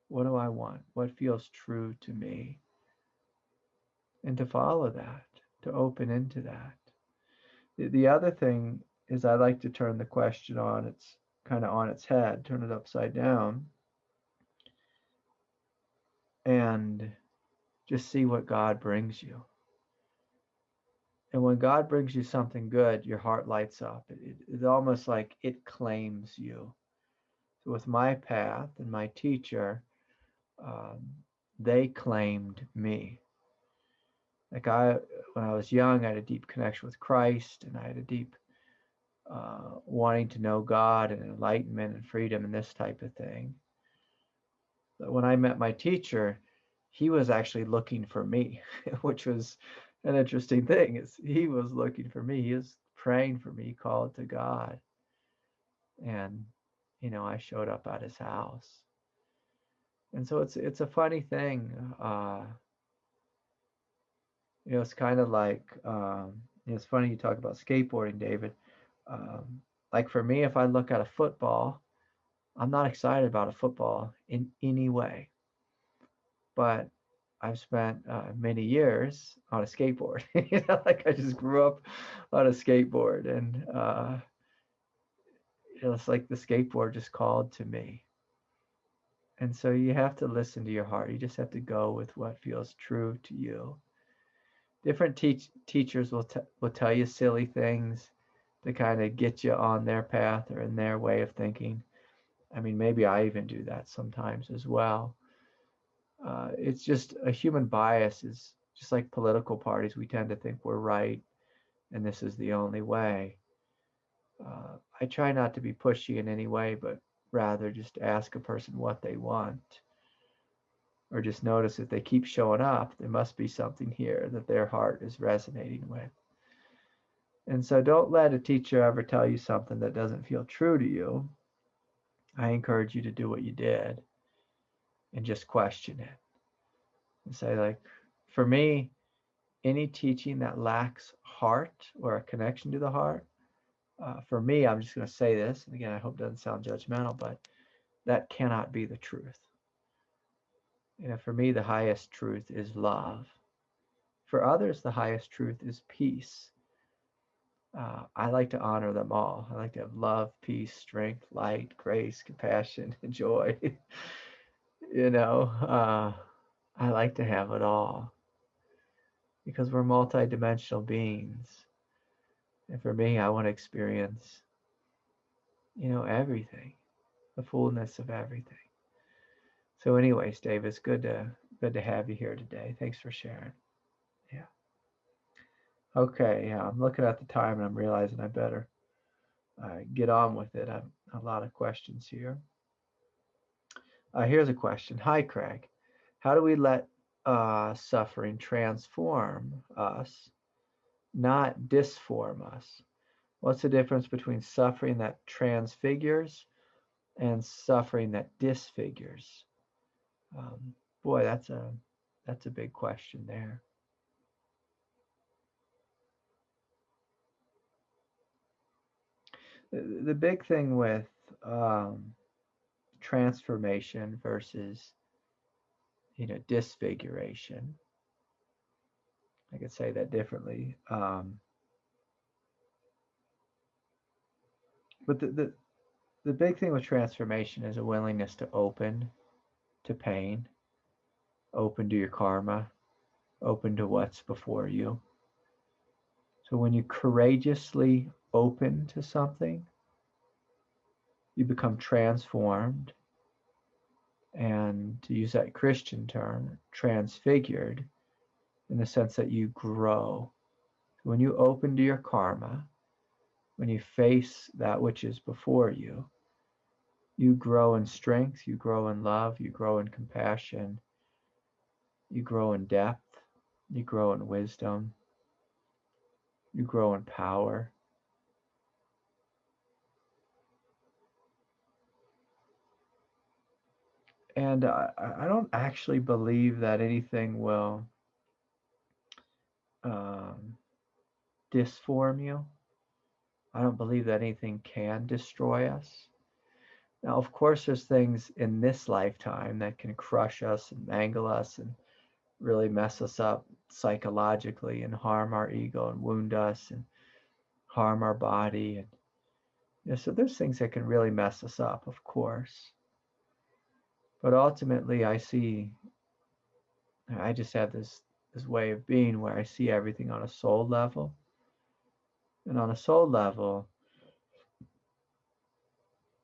What do I want? What feels true to me? And to follow that, to open into that. The other thing is I like to turn the question on its kind of on its head, turn it upside down, and just see what God brings you. And when God brings you something good, your heart lights up. It's almost like it claims you. So with my path and my teacher, um, they claimed me. Like when I was young, I had a deep connection with Christ, and I had a deep wanting to know God and enlightenment and freedom and this type of thing. But when I met my teacher, he was actually looking for me, which was an interesting thing. Is he was looking for me. He was praying for me, called to God. And, I showed up at his house. And so it's a funny thing. It's kind of like, it's funny you talk about skateboarding, David. Like for me, if I look at a football, I'm not excited about a football in any way. But I've spent many years on a skateboard. Like I just grew up on a skateboard, and it's like the skateboard just called to me. And so you have to listen to your heart. You just have to go with what feels true to you. Different teachers will tell you silly things to kind of get you on their path or in their way of thinking. I mean, maybe I even do that sometimes as well. It's just a human bias. Is just like political parties. We tend to think we're right and this is the only way. I try not to be pushy in any way, but rather just ask a person what they want. Or just notice if they keep showing up, there must be something here that their heart is resonating with. And so don't let a teacher ever tell you something that doesn't feel true to you. I encourage you to do what you did and just question it. And say, like, for me, any teaching that lacks heart or a connection to the heart, for me, I'm just going to say this, and again, I hope it doesn't sound judgmental, but that cannot be the truth. For me, the highest truth is love. For others, the highest truth is peace. I like to honor them all. I like to have love, peace, strength, light, grace, compassion, and joy. I like to have it all because we're multidimensional beings. And for me, I want to experience, everything, the fullness of everything. So anyways, Dave, it's good to have you here today. Thanks for sharing. Yeah. Okay, yeah, I'm looking at the time and I'm realizing I better get on with it. I have a lot of questions here. Here's a question. Hi, Craig. How do we let suffering transform us, not disform us? What's the difference between suffering that transfigures and suffering that disfigures? Boy, that's a big question there. The big thing with transformation versus disfiguration, I could say that differently. But the big thing with transformation is a willingness to open to pain, open to your karma, open to what's before you. So when you courageously open to something, you become transformed, and to use that Christian term, transfigured, in the sense that you grow. When you open to your karma, when you face that which is before you, you grow in strength, you grow in love, you grow in compassion, you grow in depth, you grow in wisdom, you grow in power. And I don't actually believe that anything will disform you. I don't believe that anything can destroy us. Now, of course, there's things in this lifetime that can crush us and mangle us and really mess us up psychologically and harm our ego and wound us and harm our body. And so there's things that can really mess us up, of course. But ultimately, I just have this way of being where I see everything on a soul level. And on a soul level,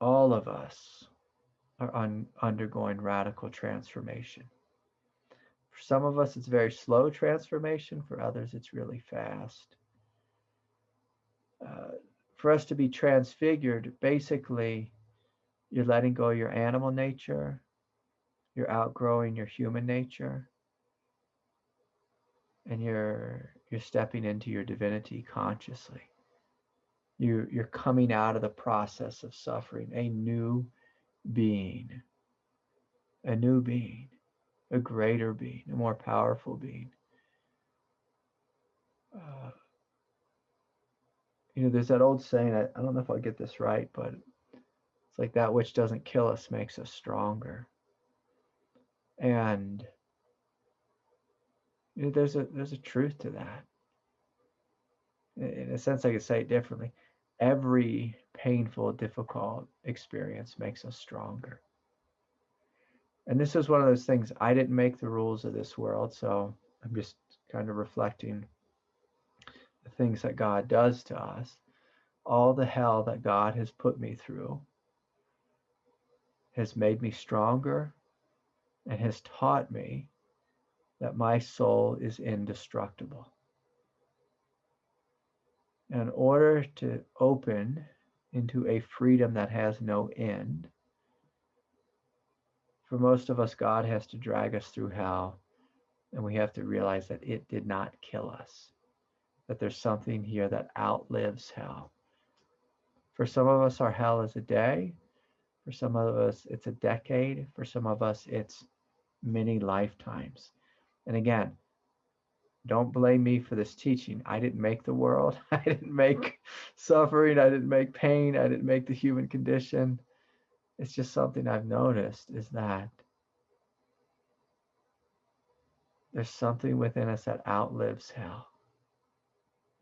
all of us are undergoing radical transformation. For some of us, it's very slow transformation. For others, it's really fast. For us to be transfigured, basically, you're letting go of your animal nature. You're outgrowing your human nature. and you're stepping into your divinity consciously. You're coming out of the process of suffering, a new being, a new being, a greater being, a more powerful being. There's that old saying, I don't know if I'll get this right, but it's like that which doesn't kill us makes us stronger. And there's a truth to that. In a sense, I could say it differently. Every painful, difficult experience makes us stronger. And this is one of those things, I didn't make the rules of this world, so I'm just kind of reflecting the things that God does to us. All the hell that God has put me through has made me stronger and has taught me that my soul is indestructible. In order to open into a freedom that has no end, for most of us, God has to drag us through hell, and we have to realize that it did not kill us, that there's something here that outlives hell. For some of us, our hell is a day. For some of us, it's a decade. For some of us, it's many lifetimes. And again, don't blame me for this teaching. I didn't make the world. I didn't make suffering. I didn't make pain. I didn't make the human condition. It's just something I've noticed, is that there's something within us that outlives hell.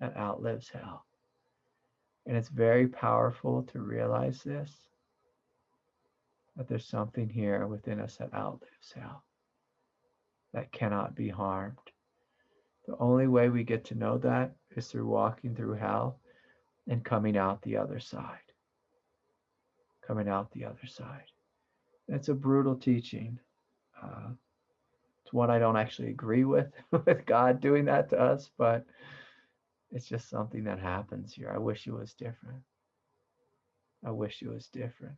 That outlives hell. And it's very powerful to realize this, that there's something here within us that outlives hell, that cannot be harmed. The only way we get to know that is through walking through hell and coming out the other side. Coming out the other side. It's a brutal teaching. It's one I don't actually agree with God doing that to us, but it's just something that happens here. I wish it was different. I wish it was different.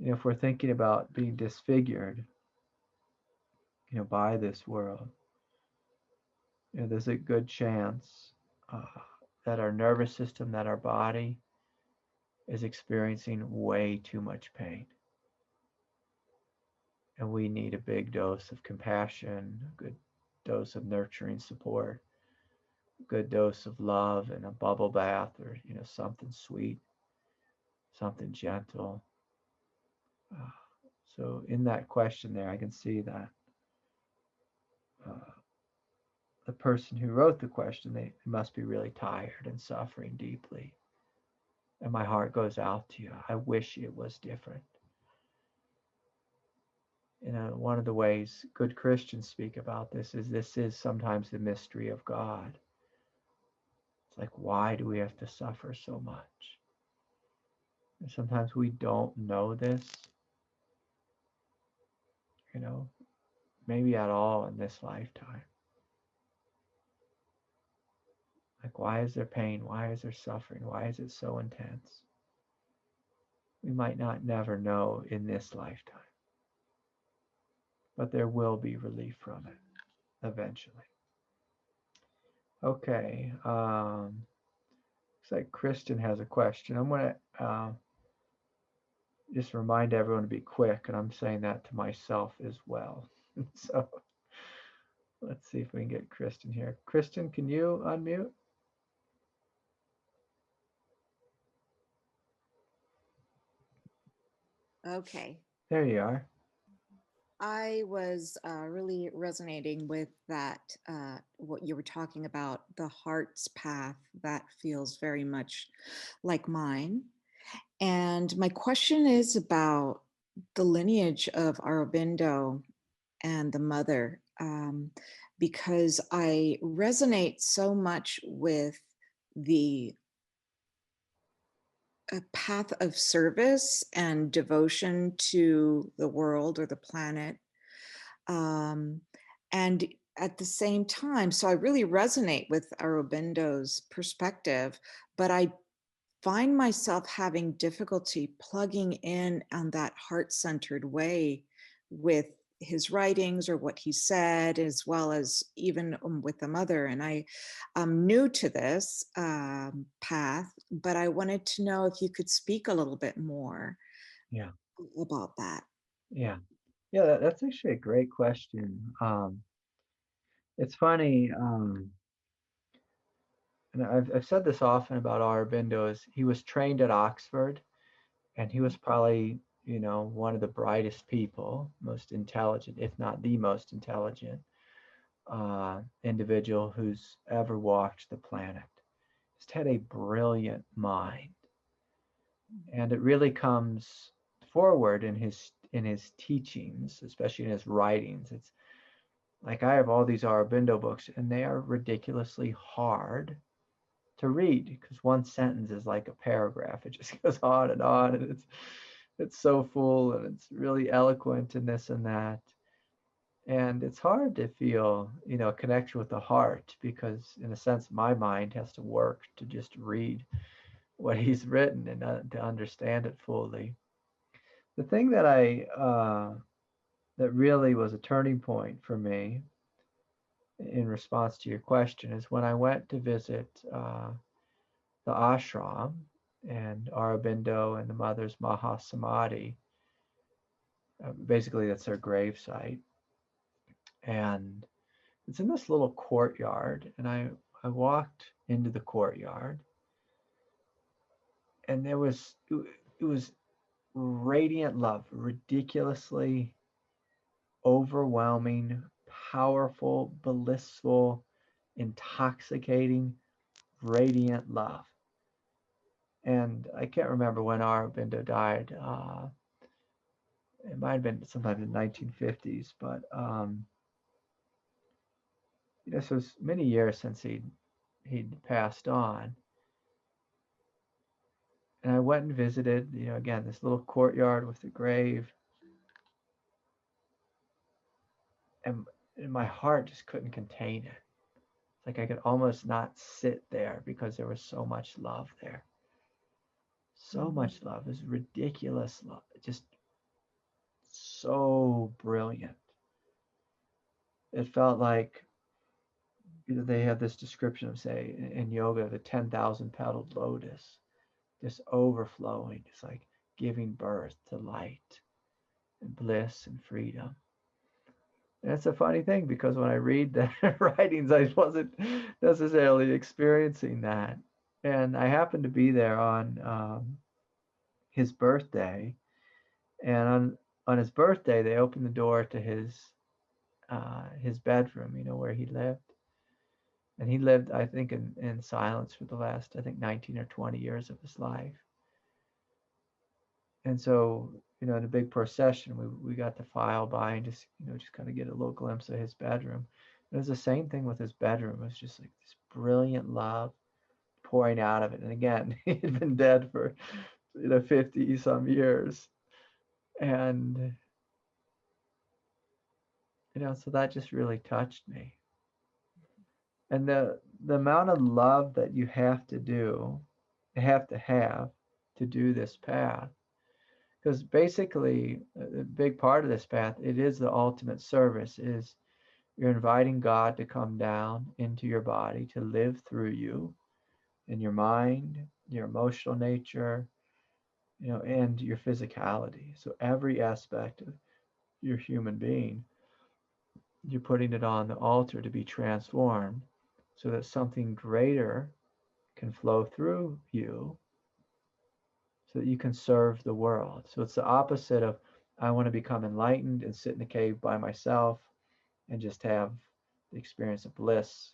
If we're thinking about being disfigured, by this world, there's a good chance that our nervous system, that our body is experiencing way too much pain. And we need a big dose of compassion, a good dose of nurturing support, a good dose of love, and a bubble bath, or something sweet, something gentle. So in that question there, I can see that the person who wrote the question, they must be really tired and suffering deeply. And my heart goes out to you. I wish it was different. One of the ways good Christians speak about this is sometimes the mystery of God. It's like, why do we have to suffer so much? And sometimes we don't know this, maybe at all in this lifetime. Like, why is there pain? Why is there suffering? Why is it so intense? We might not never know in this lifetime, but there will be relief from it eventually. Okay. Looks like Kristen has a question. I'm going to just remind everyone to be quick, and I'm saying that to myself as well. So let's see if we can get Kristen here. Kristen, can you unmute? Okay. There you are. I was really resonating with that, what you were talking about, the heart's path. That feels very much like mine. And my question is about the lineage of Aurobindo and the mother, because I resonate so much with the a path of service and devotion to the world or the planet. And at the same time, so I really resonate with Aurobindo's perspective, but I find myself having difficulty plugging in on that heart-centered way with his writings or what he said, as well as even with the mother. And I'm new to this path, but I wanted to know if you could speak a little bit more Yeah. about that. Yeah. Yeah, that's actually a great question. It's funny, and I've said this often about Aurobindo, is he was trained at Oxford, and he was probably, one of the brightest people, most intelligent, if not the most intelligent individual who's ever walked the planet. Just had a brilliant mind, and it really comes forward in his teachings, especially in his writings. It's like I have all these Aurobindo books, and they are ridiculously hard to read because one sentence is like a paragraph. It just goes on, and it's so full, and it's really eloquent and this and that. And it's hard to feel, a connection with the heart because, in a sense, my mind has to work to just read what he's written and to understand it fully. The thing that really was a turning point for me in response to your question is when I went to visit the ashram and Aurobindo and the mother's Mahasamadhi. Basically, that's their grave site. And it's in this little courtyard. And I walked into the courtyard, and it was radiant love, ridiculously overwhelming, powerful, blissful, intoxicating, radiant love. And I can't remember when Aurobindo died. It might have been sometime in the 1950s, but so it's many years since he'd passed on. And I went and visited, again, this little courtyard with the grave, and my heart just couldn't contain it. It's like I could almost not sit there because there was so much love there. So much love. It was ridiculous love. Just so brilliant. It felt like they have this description of, say, in yoga, the 10,000 petaled lotus, just overflowing. It's like giving birth to light and bliss and freedom. And it's a funny thing because when I read the writings, I wasn't necessarily experiencing that. And I happened to be there on his birthday, and on his birthday, they opened the door to his bedroom, where he lived. And he lived, I think, in silence for the last, I think, 19 or 20 years of his life. And so, in a big procession, we got to file by and just kind of get a little glimpse of his bedroom. It was the same thing with his bedroom. It was just like this brilliant love pouring out of it. And again, he had been dead for 50 some years. And so that just really touched me. And the amount of love that you have to have to do this path, because basically a big part of this path, it is the ultimate service, is you're inviting God to come down into your body to live through you in your mind, your emotional nature, and your physicality. So every aspect of your human being, you're putting it on the altar to be transformed so that something greater can flow through you so that you can serve the world. So it's the opposite of, I want to become enlightened and sit in a cave by myself and just have the experience of bliss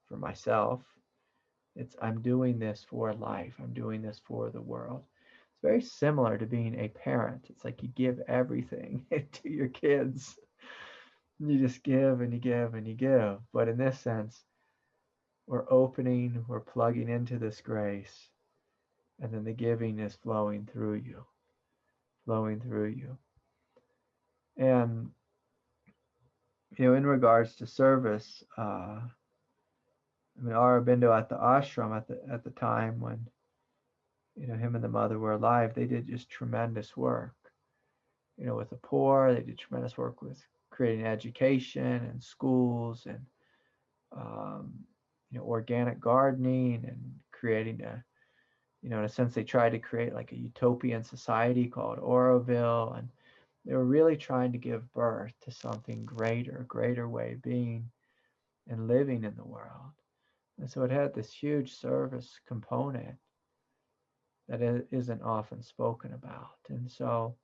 for myself. It's, I'm doing this for life. I'm doing this for the world. It's very similar to being a parent. It's like you give everything to your kids. You just give and you give and you give. But in this sense, we're plugging into this grace, and then the giving is flowing through you. And, in regards to service, Aurobindo at the ashram at the time when, him and the mother were alive, they did just tremendous work, with the poor. They did tremendous work with creating education and schools and organic gardening and creating in a sense, they tried to create like a utopian society called Aurobindo, and they were really trying to give birth to something greater, a greater way of being and living in the world. And so it had this huge service component that isn't often spoken about. And so,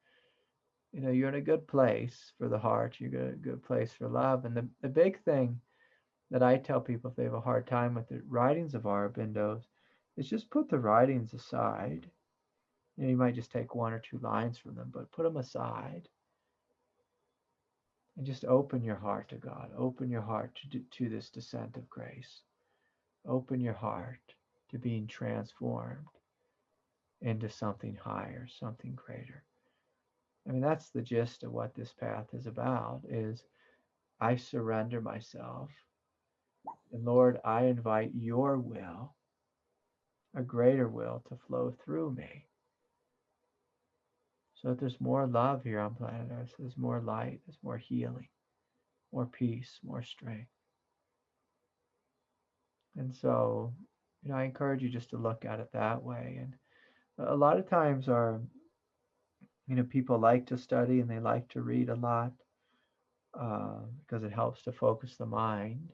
you're in a good place for the heart, you're in a good place for love. And the big thing that I tell people if they have a hard time with the writings of Aurobindo is just put the writings aside. You might just take one or two lines from them, but put them aside and just open your heart to God. Open your heart to this descent of grace. Open your heart to being transformed into something higher, something greater. I mean, that's the gist of what this path is about, is I surrender myself. And Lord, I invite your will, a greater will, to flow through me. So that there's more love here on planet Earth. There's more light, there's more healing, more peace, more strength. And so, I encourage you just to look at it that way. And a lot of times people like to study and they like to read a lot because it helps to focus the mind.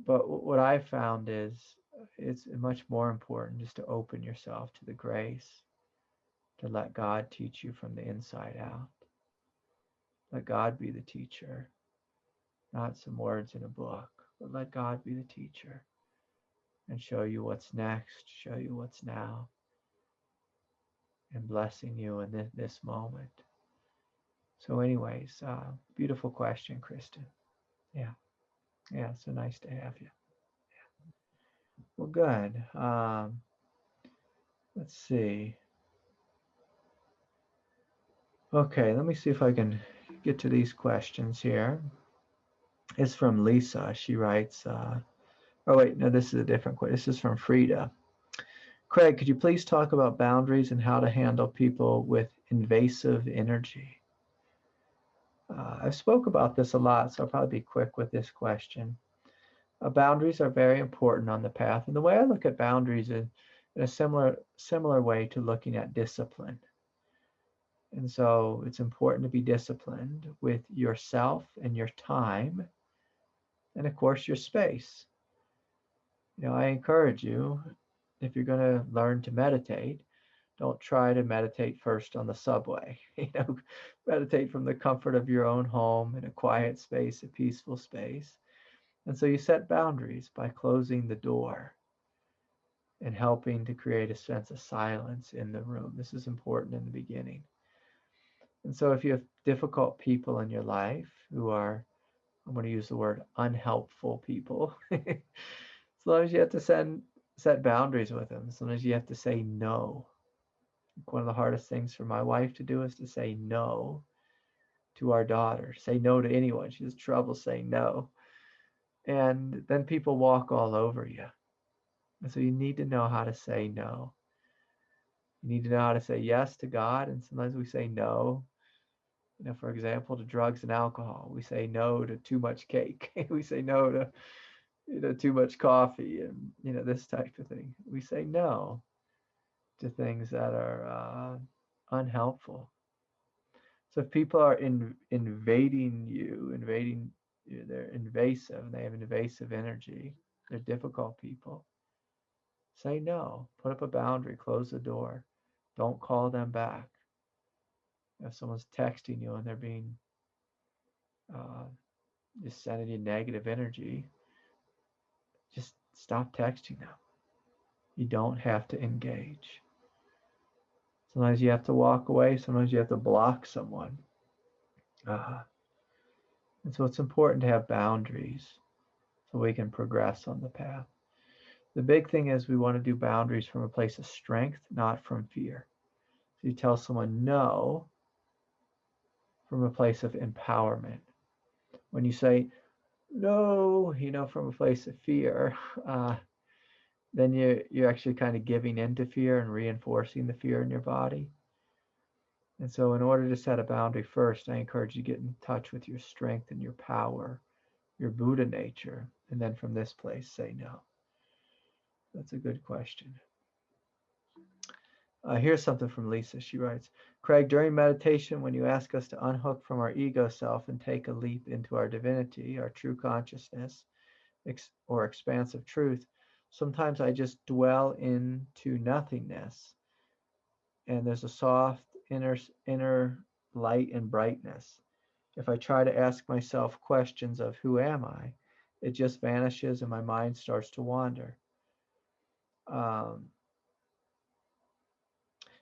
But what I found is it's much more important just to open yourself to the grace, to let God teach you from the inside out. Let God be the teacher, not some words in a book, but let God be the teacher and show you what's next, show you what's now, and blessing you in this moment. So anyways, beautiful question, Kristen. Yeah, so nice to have you. Yeah. Well, good. Let's see. Okay, let me see if I can get to these questions here. It's from Lisa. She writes, oh wait, no, this is a different question. This is from Frida. Craig, could you please talk about boundaries and how to handle people with invasive energy? I've spoke about this a lot, so I'll probably be quick with this question. Boundaries are very important on the path, and the way I look at boundaries is in a similar way to looking at discipline. And so it's important to be disciplined with yourself and your time, and of course your space. I encourage you, if you're going to learn to meditate, don't try to meditate first on the subway. Meditate from the comfort of your own home in a quiet space, a peaceful space. And so you set boundaries by closing the door and helping to create a sense of silence in the room. This is important in the beginning. And so if you have difficult people in your life who are, I'm going to use the word unhelpful people, as long as you have to set boundaries with them, sometimes you have to say no. One of the hardest things for my wife to do is to say no to our daughter, say no to anyone. She has trouble saying no. And then people walk all over you. And so you need to know how to say no. You need to know how to say yes to God. And sometimes we say no, for example, to drugs and alcohol. We say no to too much cake. We say no to, too much coffee and, this type of thing. We say no to things that are unhelpful. So if people are invading you, they're invasive, and they have invasive energy, they're difficult people, say no. Put up a boundary, close the door. Don't call them back. If someone's texting you and they're being just sending you negative energy, just stop texting them. You don't have to engage. Sometimes you have to walk away. Sometimes you have to block someone. And so it's important to have boundaries so we can progress on the path. The big thing is we want to do boundaries from a place of strength, not from fear. So you tell someone no from a place of empowerment. When you say no, from a place of fear, then you're actually kind of giving into fear and reinforcing the fear in your body. And so in order to set a boundary first, I encourage you to get in touch with your strength and your power, your Buddha nature, and then from this place say no. That's a good question. Here's something from Lisa. She writes, Craig, during meditation, when you ask us to unhook from our ego self and take a leap into our divinity, our true consciousness, or expansive truth, sometimes I just dwell into nothingness, and there's a soft inner light and brightness. If I try to ask myself questions of who am I, it just vanishes and my mind starts to wander.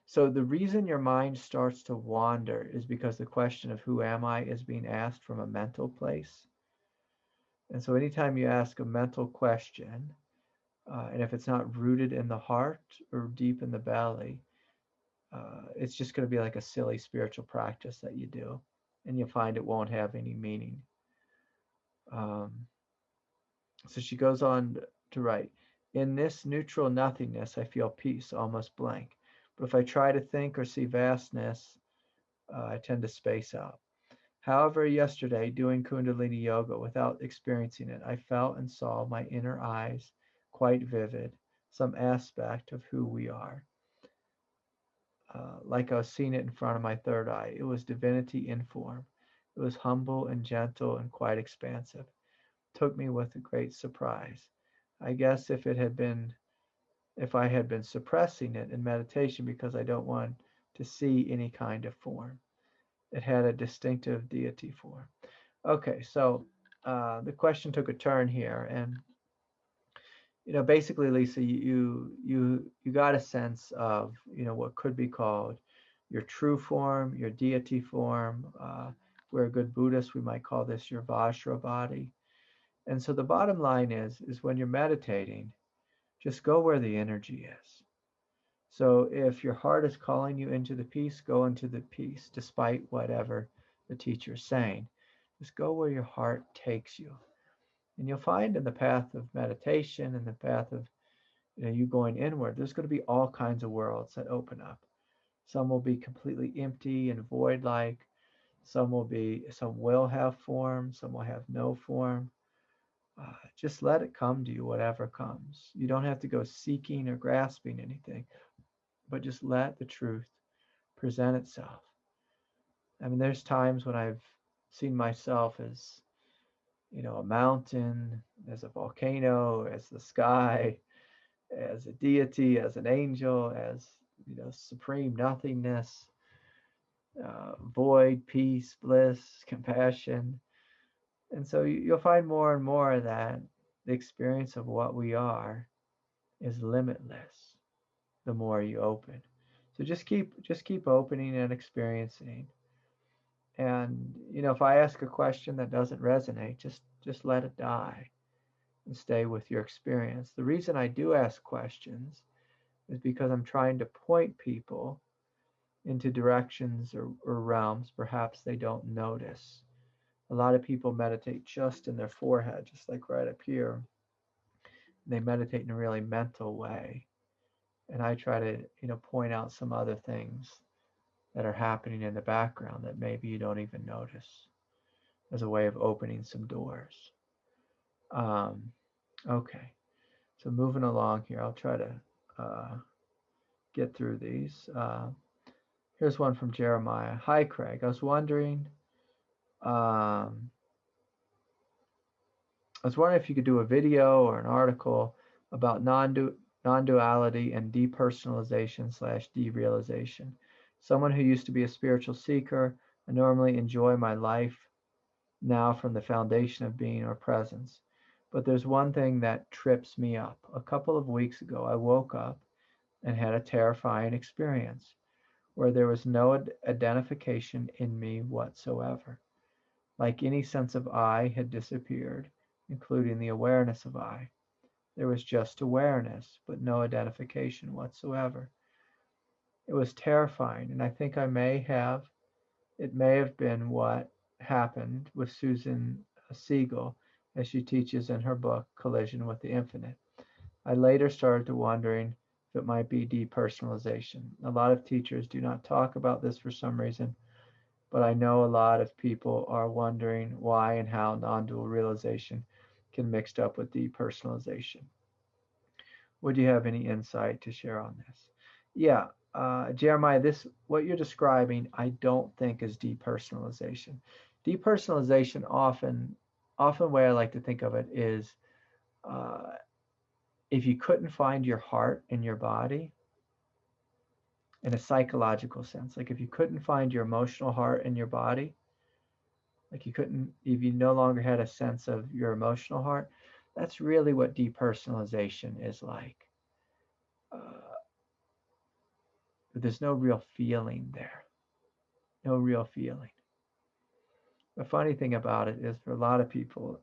So the reason your mind starts to wander is because the question of who am I is being asked from a mental place. And so anytime you ask a mental question, and if it's not rooted in the heart or deep in the belly, it's just going to be like a silly spiritual practice that you do, and you'll find it won't have any meaning. So she goes on to write, in this neutral nothingness, I feel peace, almost blank. But if I try to think or see vastness, I tend to space out. However, yesterday, doing kundalini yoga without experiencing it, I felt and saw my inner eyes quite vivid, some aspect of who we are. Like I was seeing it in front of my third eye. It was divinity in form. It was humble and gentle and quite expansive. Took me with a great surprise. I guess if I had been suppressing it in meditation because I don't want to see any kind of form, it had a distinctive deity form. Okay, so the question took a turn here, and basically, Lisa, you got a sense of what could be called your true form, your deity form. We're a good Buddhist, we might call this your Vajra body. And so the bottom line is when you're meditating, just go where the energy is. So if your heart is calling you into the peace, go into the peace, despite whatever the teacher is saying. Just go where your heart takes you. And you'll find in the path of meditation and the path of you going inward, there's going to be all kinds of worlds that open up. Some will be completely empty and void-like. Some will have form. Some will have no form. Just let it come to you, whatever comes. You don't have to go seeking or grasping anything, but just let the truth present itself. I mean, there's times when I've seen myself as, a mountain, as a volcano, as the sky, as a deity, as an angel, as, supreme nothingness, void, peace, bliss, compassion. And so you'll find more and more that the experience of what we are is limitless the more you open. So just keep opening and experiencing. And if I ask a question that doesn't resonate, just let it die and stay with your experience. The reason I do ask questions is because I'm trying to point people into directions or realms perhaps they don't notice. A lot of people meditate just in their forehead, just like right up here. They meditate in a really mental way. And I try to, point out some other things that are happening in the background that maybe you don't even notice as a way of opening some doors. Okay, so moving along here, I'll try to get through these. Here's one from Jeremiah. Hi, Craig. I was wondering if you could do a video or an article about non-duality and depersonalization/derealization. Someone who used to be a spiritual seeker, I normally enjoy my life now from the foundation of being or presence. But there's one thing that trips me up. A couple of weeks ago, I woke up and had a terrifying experience where there was no identification in me whatsoever. Like any sense of I had disappeared, including the awareness of I. There was just awareness, but no identification whatsoever. It was terrifying, and I think it may have been what happened with Susan Siegel, as she teaches in her book, Collision with the Infinite. I later started to wondering if it might be depersonalization. A lot of teachers do not talk about this for some reason, but I know a lot of people are wondering why and how non-dual realization can mixed up with depersonalization. Would you have any insight to share on this? Yeah, Jeremiah, this what you're describing, I don't think is depersonalization. Depersonalization often way I like to think of it is uh, if you couldn't find your heart in your body in a psychological sense, like if you couldn't find your emotional heart in your body, like you couldn't, if you no longer had a sense of your emotional heart, that's really what depersonalization is like. Uh, there's no real feeling there, no real feeling. The funny thing about it is for a lot of people,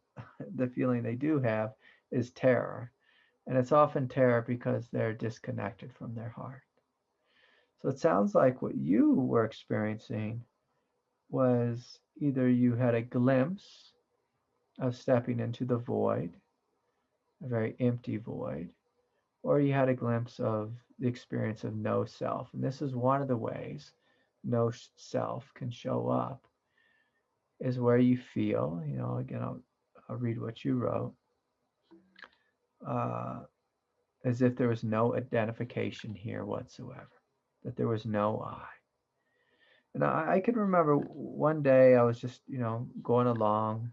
the feeling they do have is terror. And it's often terror because they're disconnected from their heart. So it sounds like what you were experiencing was either you had a glimpse of stepping into the void, a very empty void, or you had a glimpse of the experience of no self. And this is one of the ways no self can show up, is where you feel, again, I'll read what you wrote, uh, as if there was no identification here whatsoever, that there was no I. And I can remember one day I was just, going along,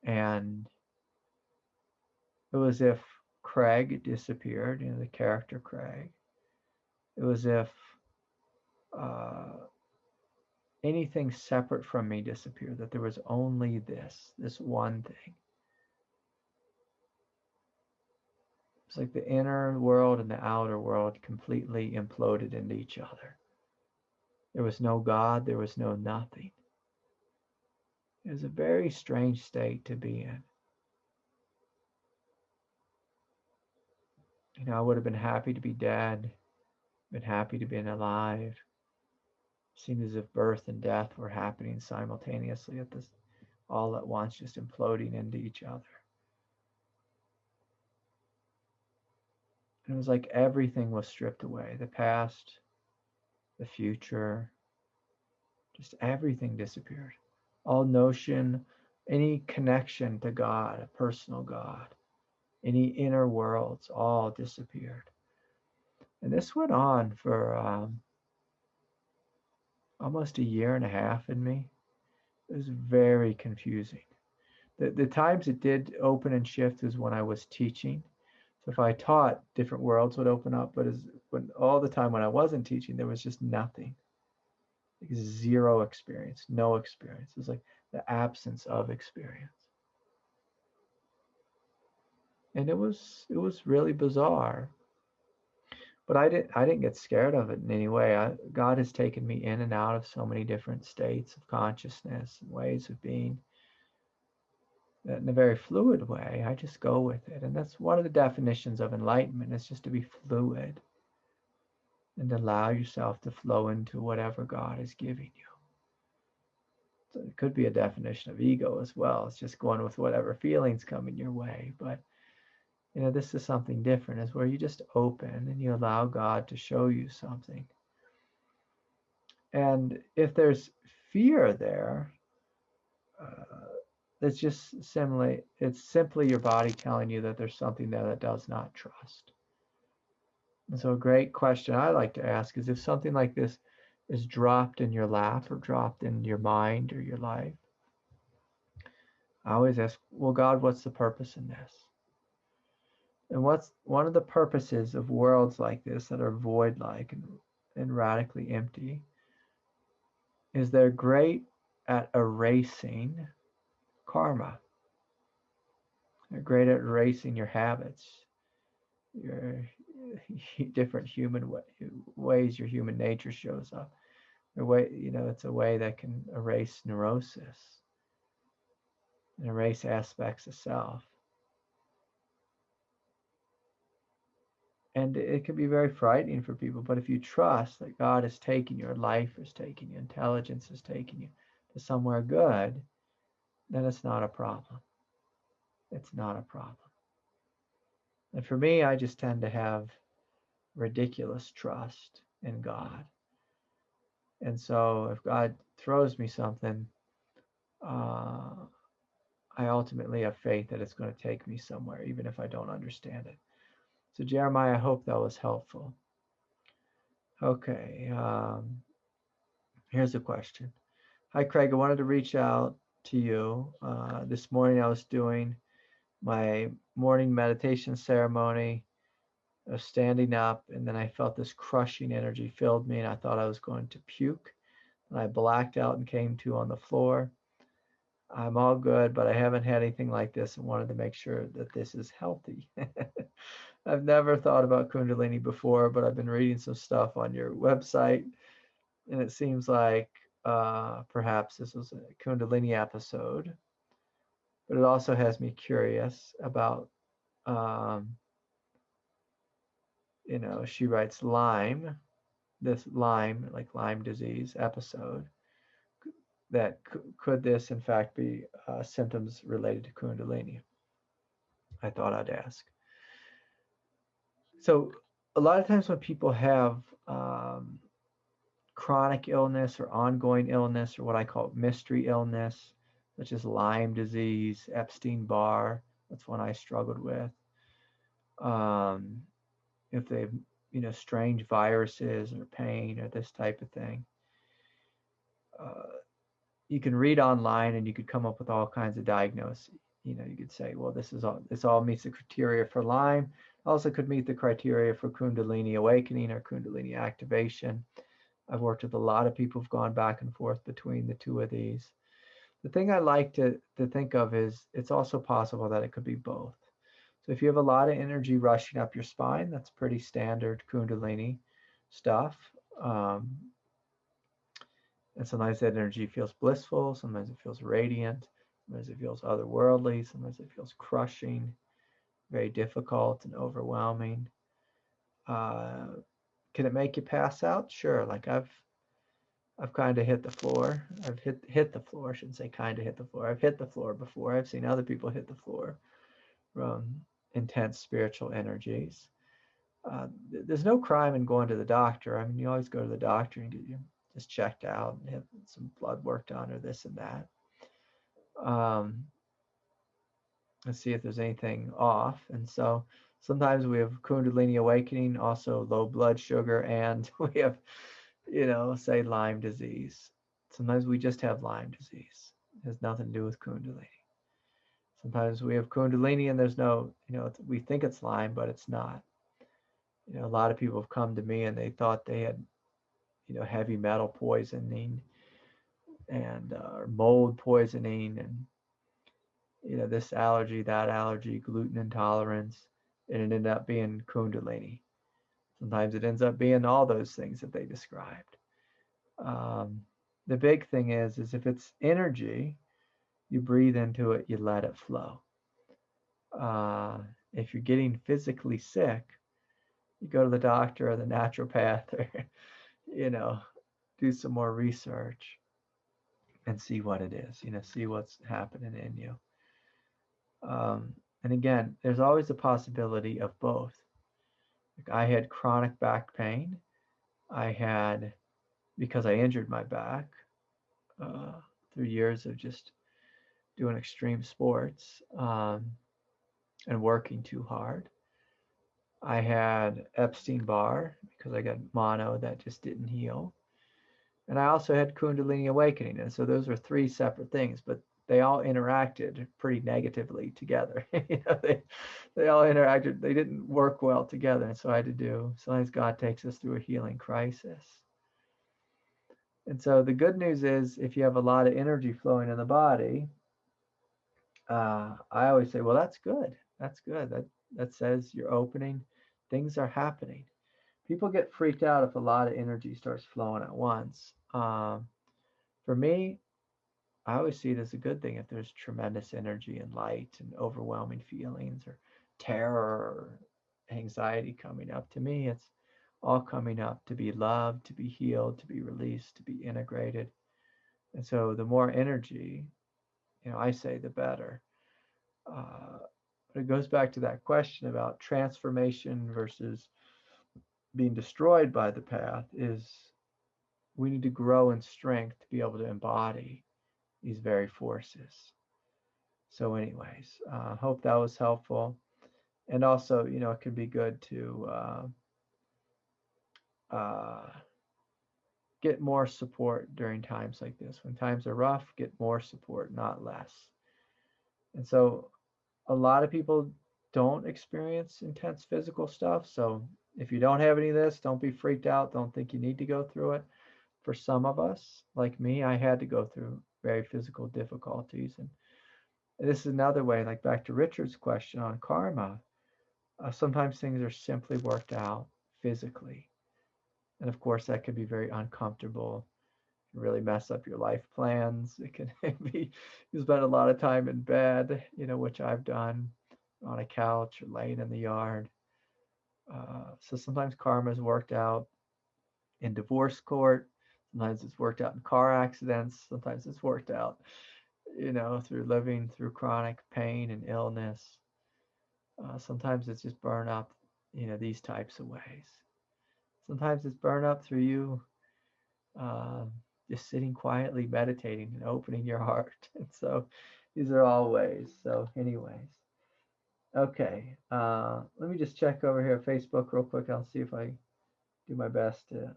and it was as if Craig disappeared, the character Craig. It was as if anything separate from me disappeared, that there was only this one thing. It's like the inner world and the outer world completely imploded into each other. There was no God, there was no nothing. It was a very strange state to be in. I would have been happy to be dead, been happy to be alive. It seemed as if birth and death were happening simultaneously all at once, just imploding into each other. And it was like everything was stripped away. The past, the future, just everything disappeared. All notion, any connection to God, a personal God, any inner worlds, all disappeared. And this went on for almost a year and a half in me. It was very confusing. The times it did open and shift is when I was teaching. So if I taught, different worlds would open up, but all the time when I wasn't teaching, there was just nothing. Like zero experience, no experience. It was like the absence of experience. And it was really bizarre. But I didn't get scared of it in any way. God has taken me in and out of so many different states of consciousness and ways of being, that in a very fluid way, I just go with it. And that's one of the definitions of enlightenment, is just to be fluid and allow yourself to flow into whatever God is giving you. So it could be a definition of ego as well. It's just going with whatever feelings come in your way. But this is something different, is where you just open and you allow God to show you something. And if there's fear there, it's simply your body telling you that there's something there that does not trust. And so a great question I like to ask is, if something like this is dropped in your lap or dropped in your mind or your life, I always ask, well, God, what's the purpose in this? And what's one of the purposes of worlds like this that are void-like and radically empty is they're great at erasing karma. They're great at erasing your habits, your different human ways your human nature shows up. It's a way that can erase neurosis and erase aspects of self. And it can be very frightening for people, but if you trust that God is taking you, or life is taking you, intelligence is taking you to somewhere good, then it's not a problem. It's not a problem. And for me, I just tend to have ridiculous trust in God. And so if God throws me something, I ultimately have faith that it's going to take me somewhere, even if I don't understand it. So Jeremiah, I hope that was helpful. Okay, here's a question. Hi, Craig. I wanted to reach out to you. This morning I was doing my morning meditation ceremony. I was standing up, and then I felt this crushing energy filled me, and I thought I was going to puke. And I blacked out and came to on the floor. I'm all good, but I haven't had anything like this and wanted to make sure that this is healthy. I've never thought about Kundalini before, but I've been reading some stuff on your website, and it seems like perhaps this was a Kundalini episode, but it also has me curious about, she writes Lyme, this Lyme, like Lyme disease episode, that could this in fact be symptoms related to Kundalini? I thought I'd ask. So a lot of times when people have chronic illness or ongoing illness, or what I call mystery illness, such as Lyme disease, Epstein-Barr, that's one I struggled with. If they've, strange viruses or pain or this type of thing, you can read online and you could come up with all kinds of diagnoses. You could say, well, this all meets the criteria for Lyme. Also could meet the criteria for Kundalini awakening or Kundalini activation. I've worked with a lot of people who've gone back and forth between the two of these. The thing I like to think of is it's also possible that it could be both. So if you have a lot of energy rushing up your spine, that's pretty standard Kundalini stuff. And sometimes that energy feels blissful, sometimes it feels radiant, sometimes it feels otherworldly, sometimes it feels crushing, very difficult and overwhelming. Can it make you pass out? Sure. Like I've kind of hit the floor. I've hit the floor. I shouldn't say kind of hit the floor. I've hit the floor before. I've seen other people hit the floor from intense spiritual energies. There's no crime in going to the doctor. I mean, you always go to the doctor and get you just checked out and have some blood work done or this and that. Let's see if there's anything off. And so sometimes we have Kundalini awakening, also low blood sugar, and we have, say Lyme disease. Sometimes we just have Lyme disease. It has nothing to do with Kundalini. Sometimes we have Kundalini and there's no, we think it's Lyme, but it's not. A lot of people have come to me and they thought they had, heavy metal poisoning and mold poisoning and, this allergy, that allergy, gluten intolerance, and it ended up being Kundalini. Sometimes it ends up being all those things that they described. The big thing is if it's energy, you breathe into it, you let it flow. If you're getting physically sick, you go to the doctor or the naturopath or, do some more research and see what it is, see what's happening in you. And again, there's always the possibility of both. Like I had chronic back pain. I had, because I injured my back through years of just doing extreme sports and working too hard. I had Epstein-Barr because I got mono that just didn't heal. And I also had Kundalini awakening. And so those were three separate things, but they all interacted pretty negatively together. They all interacted. They didn't work well together. And so I had to do, sometimes God takes us through a healing crisis. And so the good news is if you have a lot of energy flowing in the body, I always say, well, that's good. That's good. That says you're opening. Things are happening. People get freaked out if a lot of energy starts flowing at once. For me, I always see it as a good thing if there's tremendous energy and light and overwhelming feelings or terror or anxiety coming up. To me, it's all coming up to be loved, to be healed, to be released, to be integrated. And so the more energy, I say the better. But it goes back to that question about transformation versus being destroyed by the path is we need to grow in strength to be able to embody these very forces. So, anyways, hope that was helpful. And also, it can be good to uh, get more support during times like this. When times are rough, get more support, not less. And so, a lot of people don't experience intense physical stuff. So, if you don't have any of this, don't be freaked out. Don't think you need to go through it. For some of us, like me, I had to go through very physical difficulties. And this is another way, like back to Richard's question on karma. Sometimes things are simply worked out physically. And of course, that can be very uncomfortable, really mess up your life plans. It can be, you spend a lot of time in bed, which I've done on a couch or laying in the yard. So sometimes karma is worked out in divorce court. Sometimes it's worked out in car accidents. Sometimes it's worked out, through living through chronic pain and illness. Sometimes it's just burn up, these types of ways. Sometimes it's burn up through you uh, just sitting quietly, meditating, and opening your heart. And so these are all ways. So, anyways, okay. Let me just check over here Facebook real quick. I'll see if I do my best to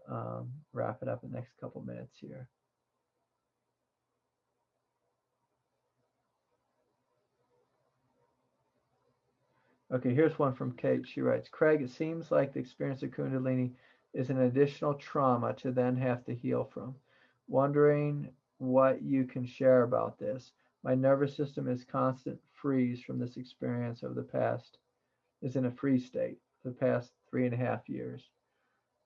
wrap it up in the next couple minutes here. Okay, here's one from Kate. She writes, Craig, it seems like the experience of Kundalini is an additional trauma to then have to heal from. Wondering what you can share about this. My nervous system is constant freeze from this experience over the past, is in a freeze state for the past 3.5 years.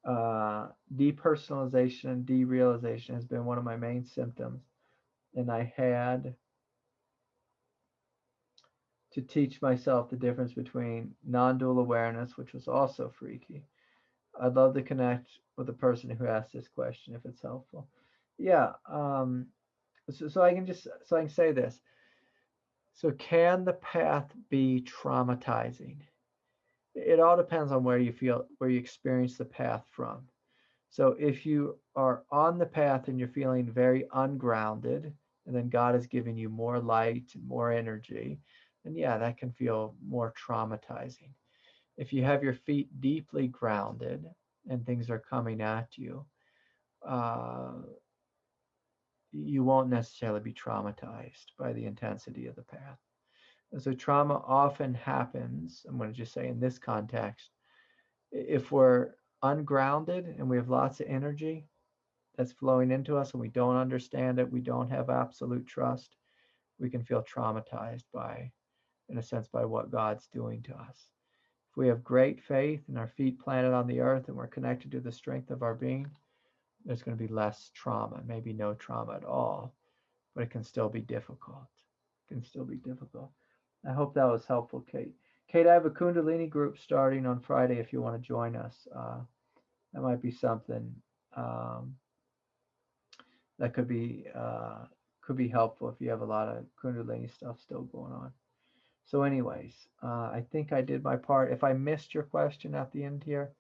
Depersonalization and derealization has been one of my main symptoms, and I had to teach myself the difference between non-dual awareness, which was also freaky. I'd love to connect with the person who asked this question if it's helpful. Yeah. So I can say this. So can the path be traumatizing? It all depends on where you experience the path from. So if you are on the path and you're feeling very ungrounded, and then God is giving you more light and more energy, then yeah, that can feel more traumatizing. If you have your feet deeply grounded and things are coming at you, uh, you won't necessarily be traumatized by the intensity of the path. And so trauma often happens, I'm going to just say in this context, if we're ungrounded and we have lots of energy that's flowing into us and we don't understand it, we don't have absolute trust, we can feel traumatized by, in a sense, by what God's doing to us. If we have great faith and our feet planted on the earth and we're connected to the strength of our being, there's going to be less trauma, maybe no trauma at all, but it can still be difficult. It can still be difficult. I hope that was helpful, Kate. Kate, I have a Kundalini group starting on Friday if you want to join us. That might be something that could be helpful if you have a lot of Kundalini stuff still going on. So, anyways, I think I did my part. If I missed your question at the end here,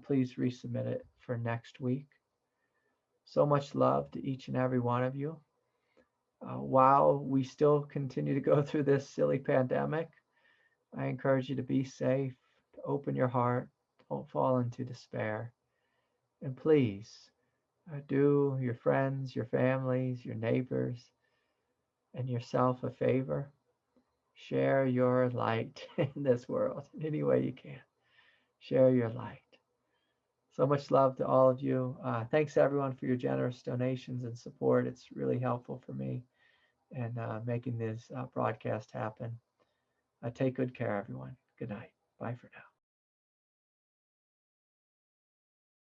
please resubmit it for next week. So much love to each and every one of you. While we still continue to go through this silly pandemic, I encourage you to be safe, to open your heart, don't fall into despair. And please do your friends, your families, your neighbors, and yourself a favor. Share your light in this world in any way you can. Share your light. So much love to all of you. Thanks everyone for your generous donations and support. It's really helpful for me and making this broadcast happen. Take good care, everyone. Good night. Bye for now.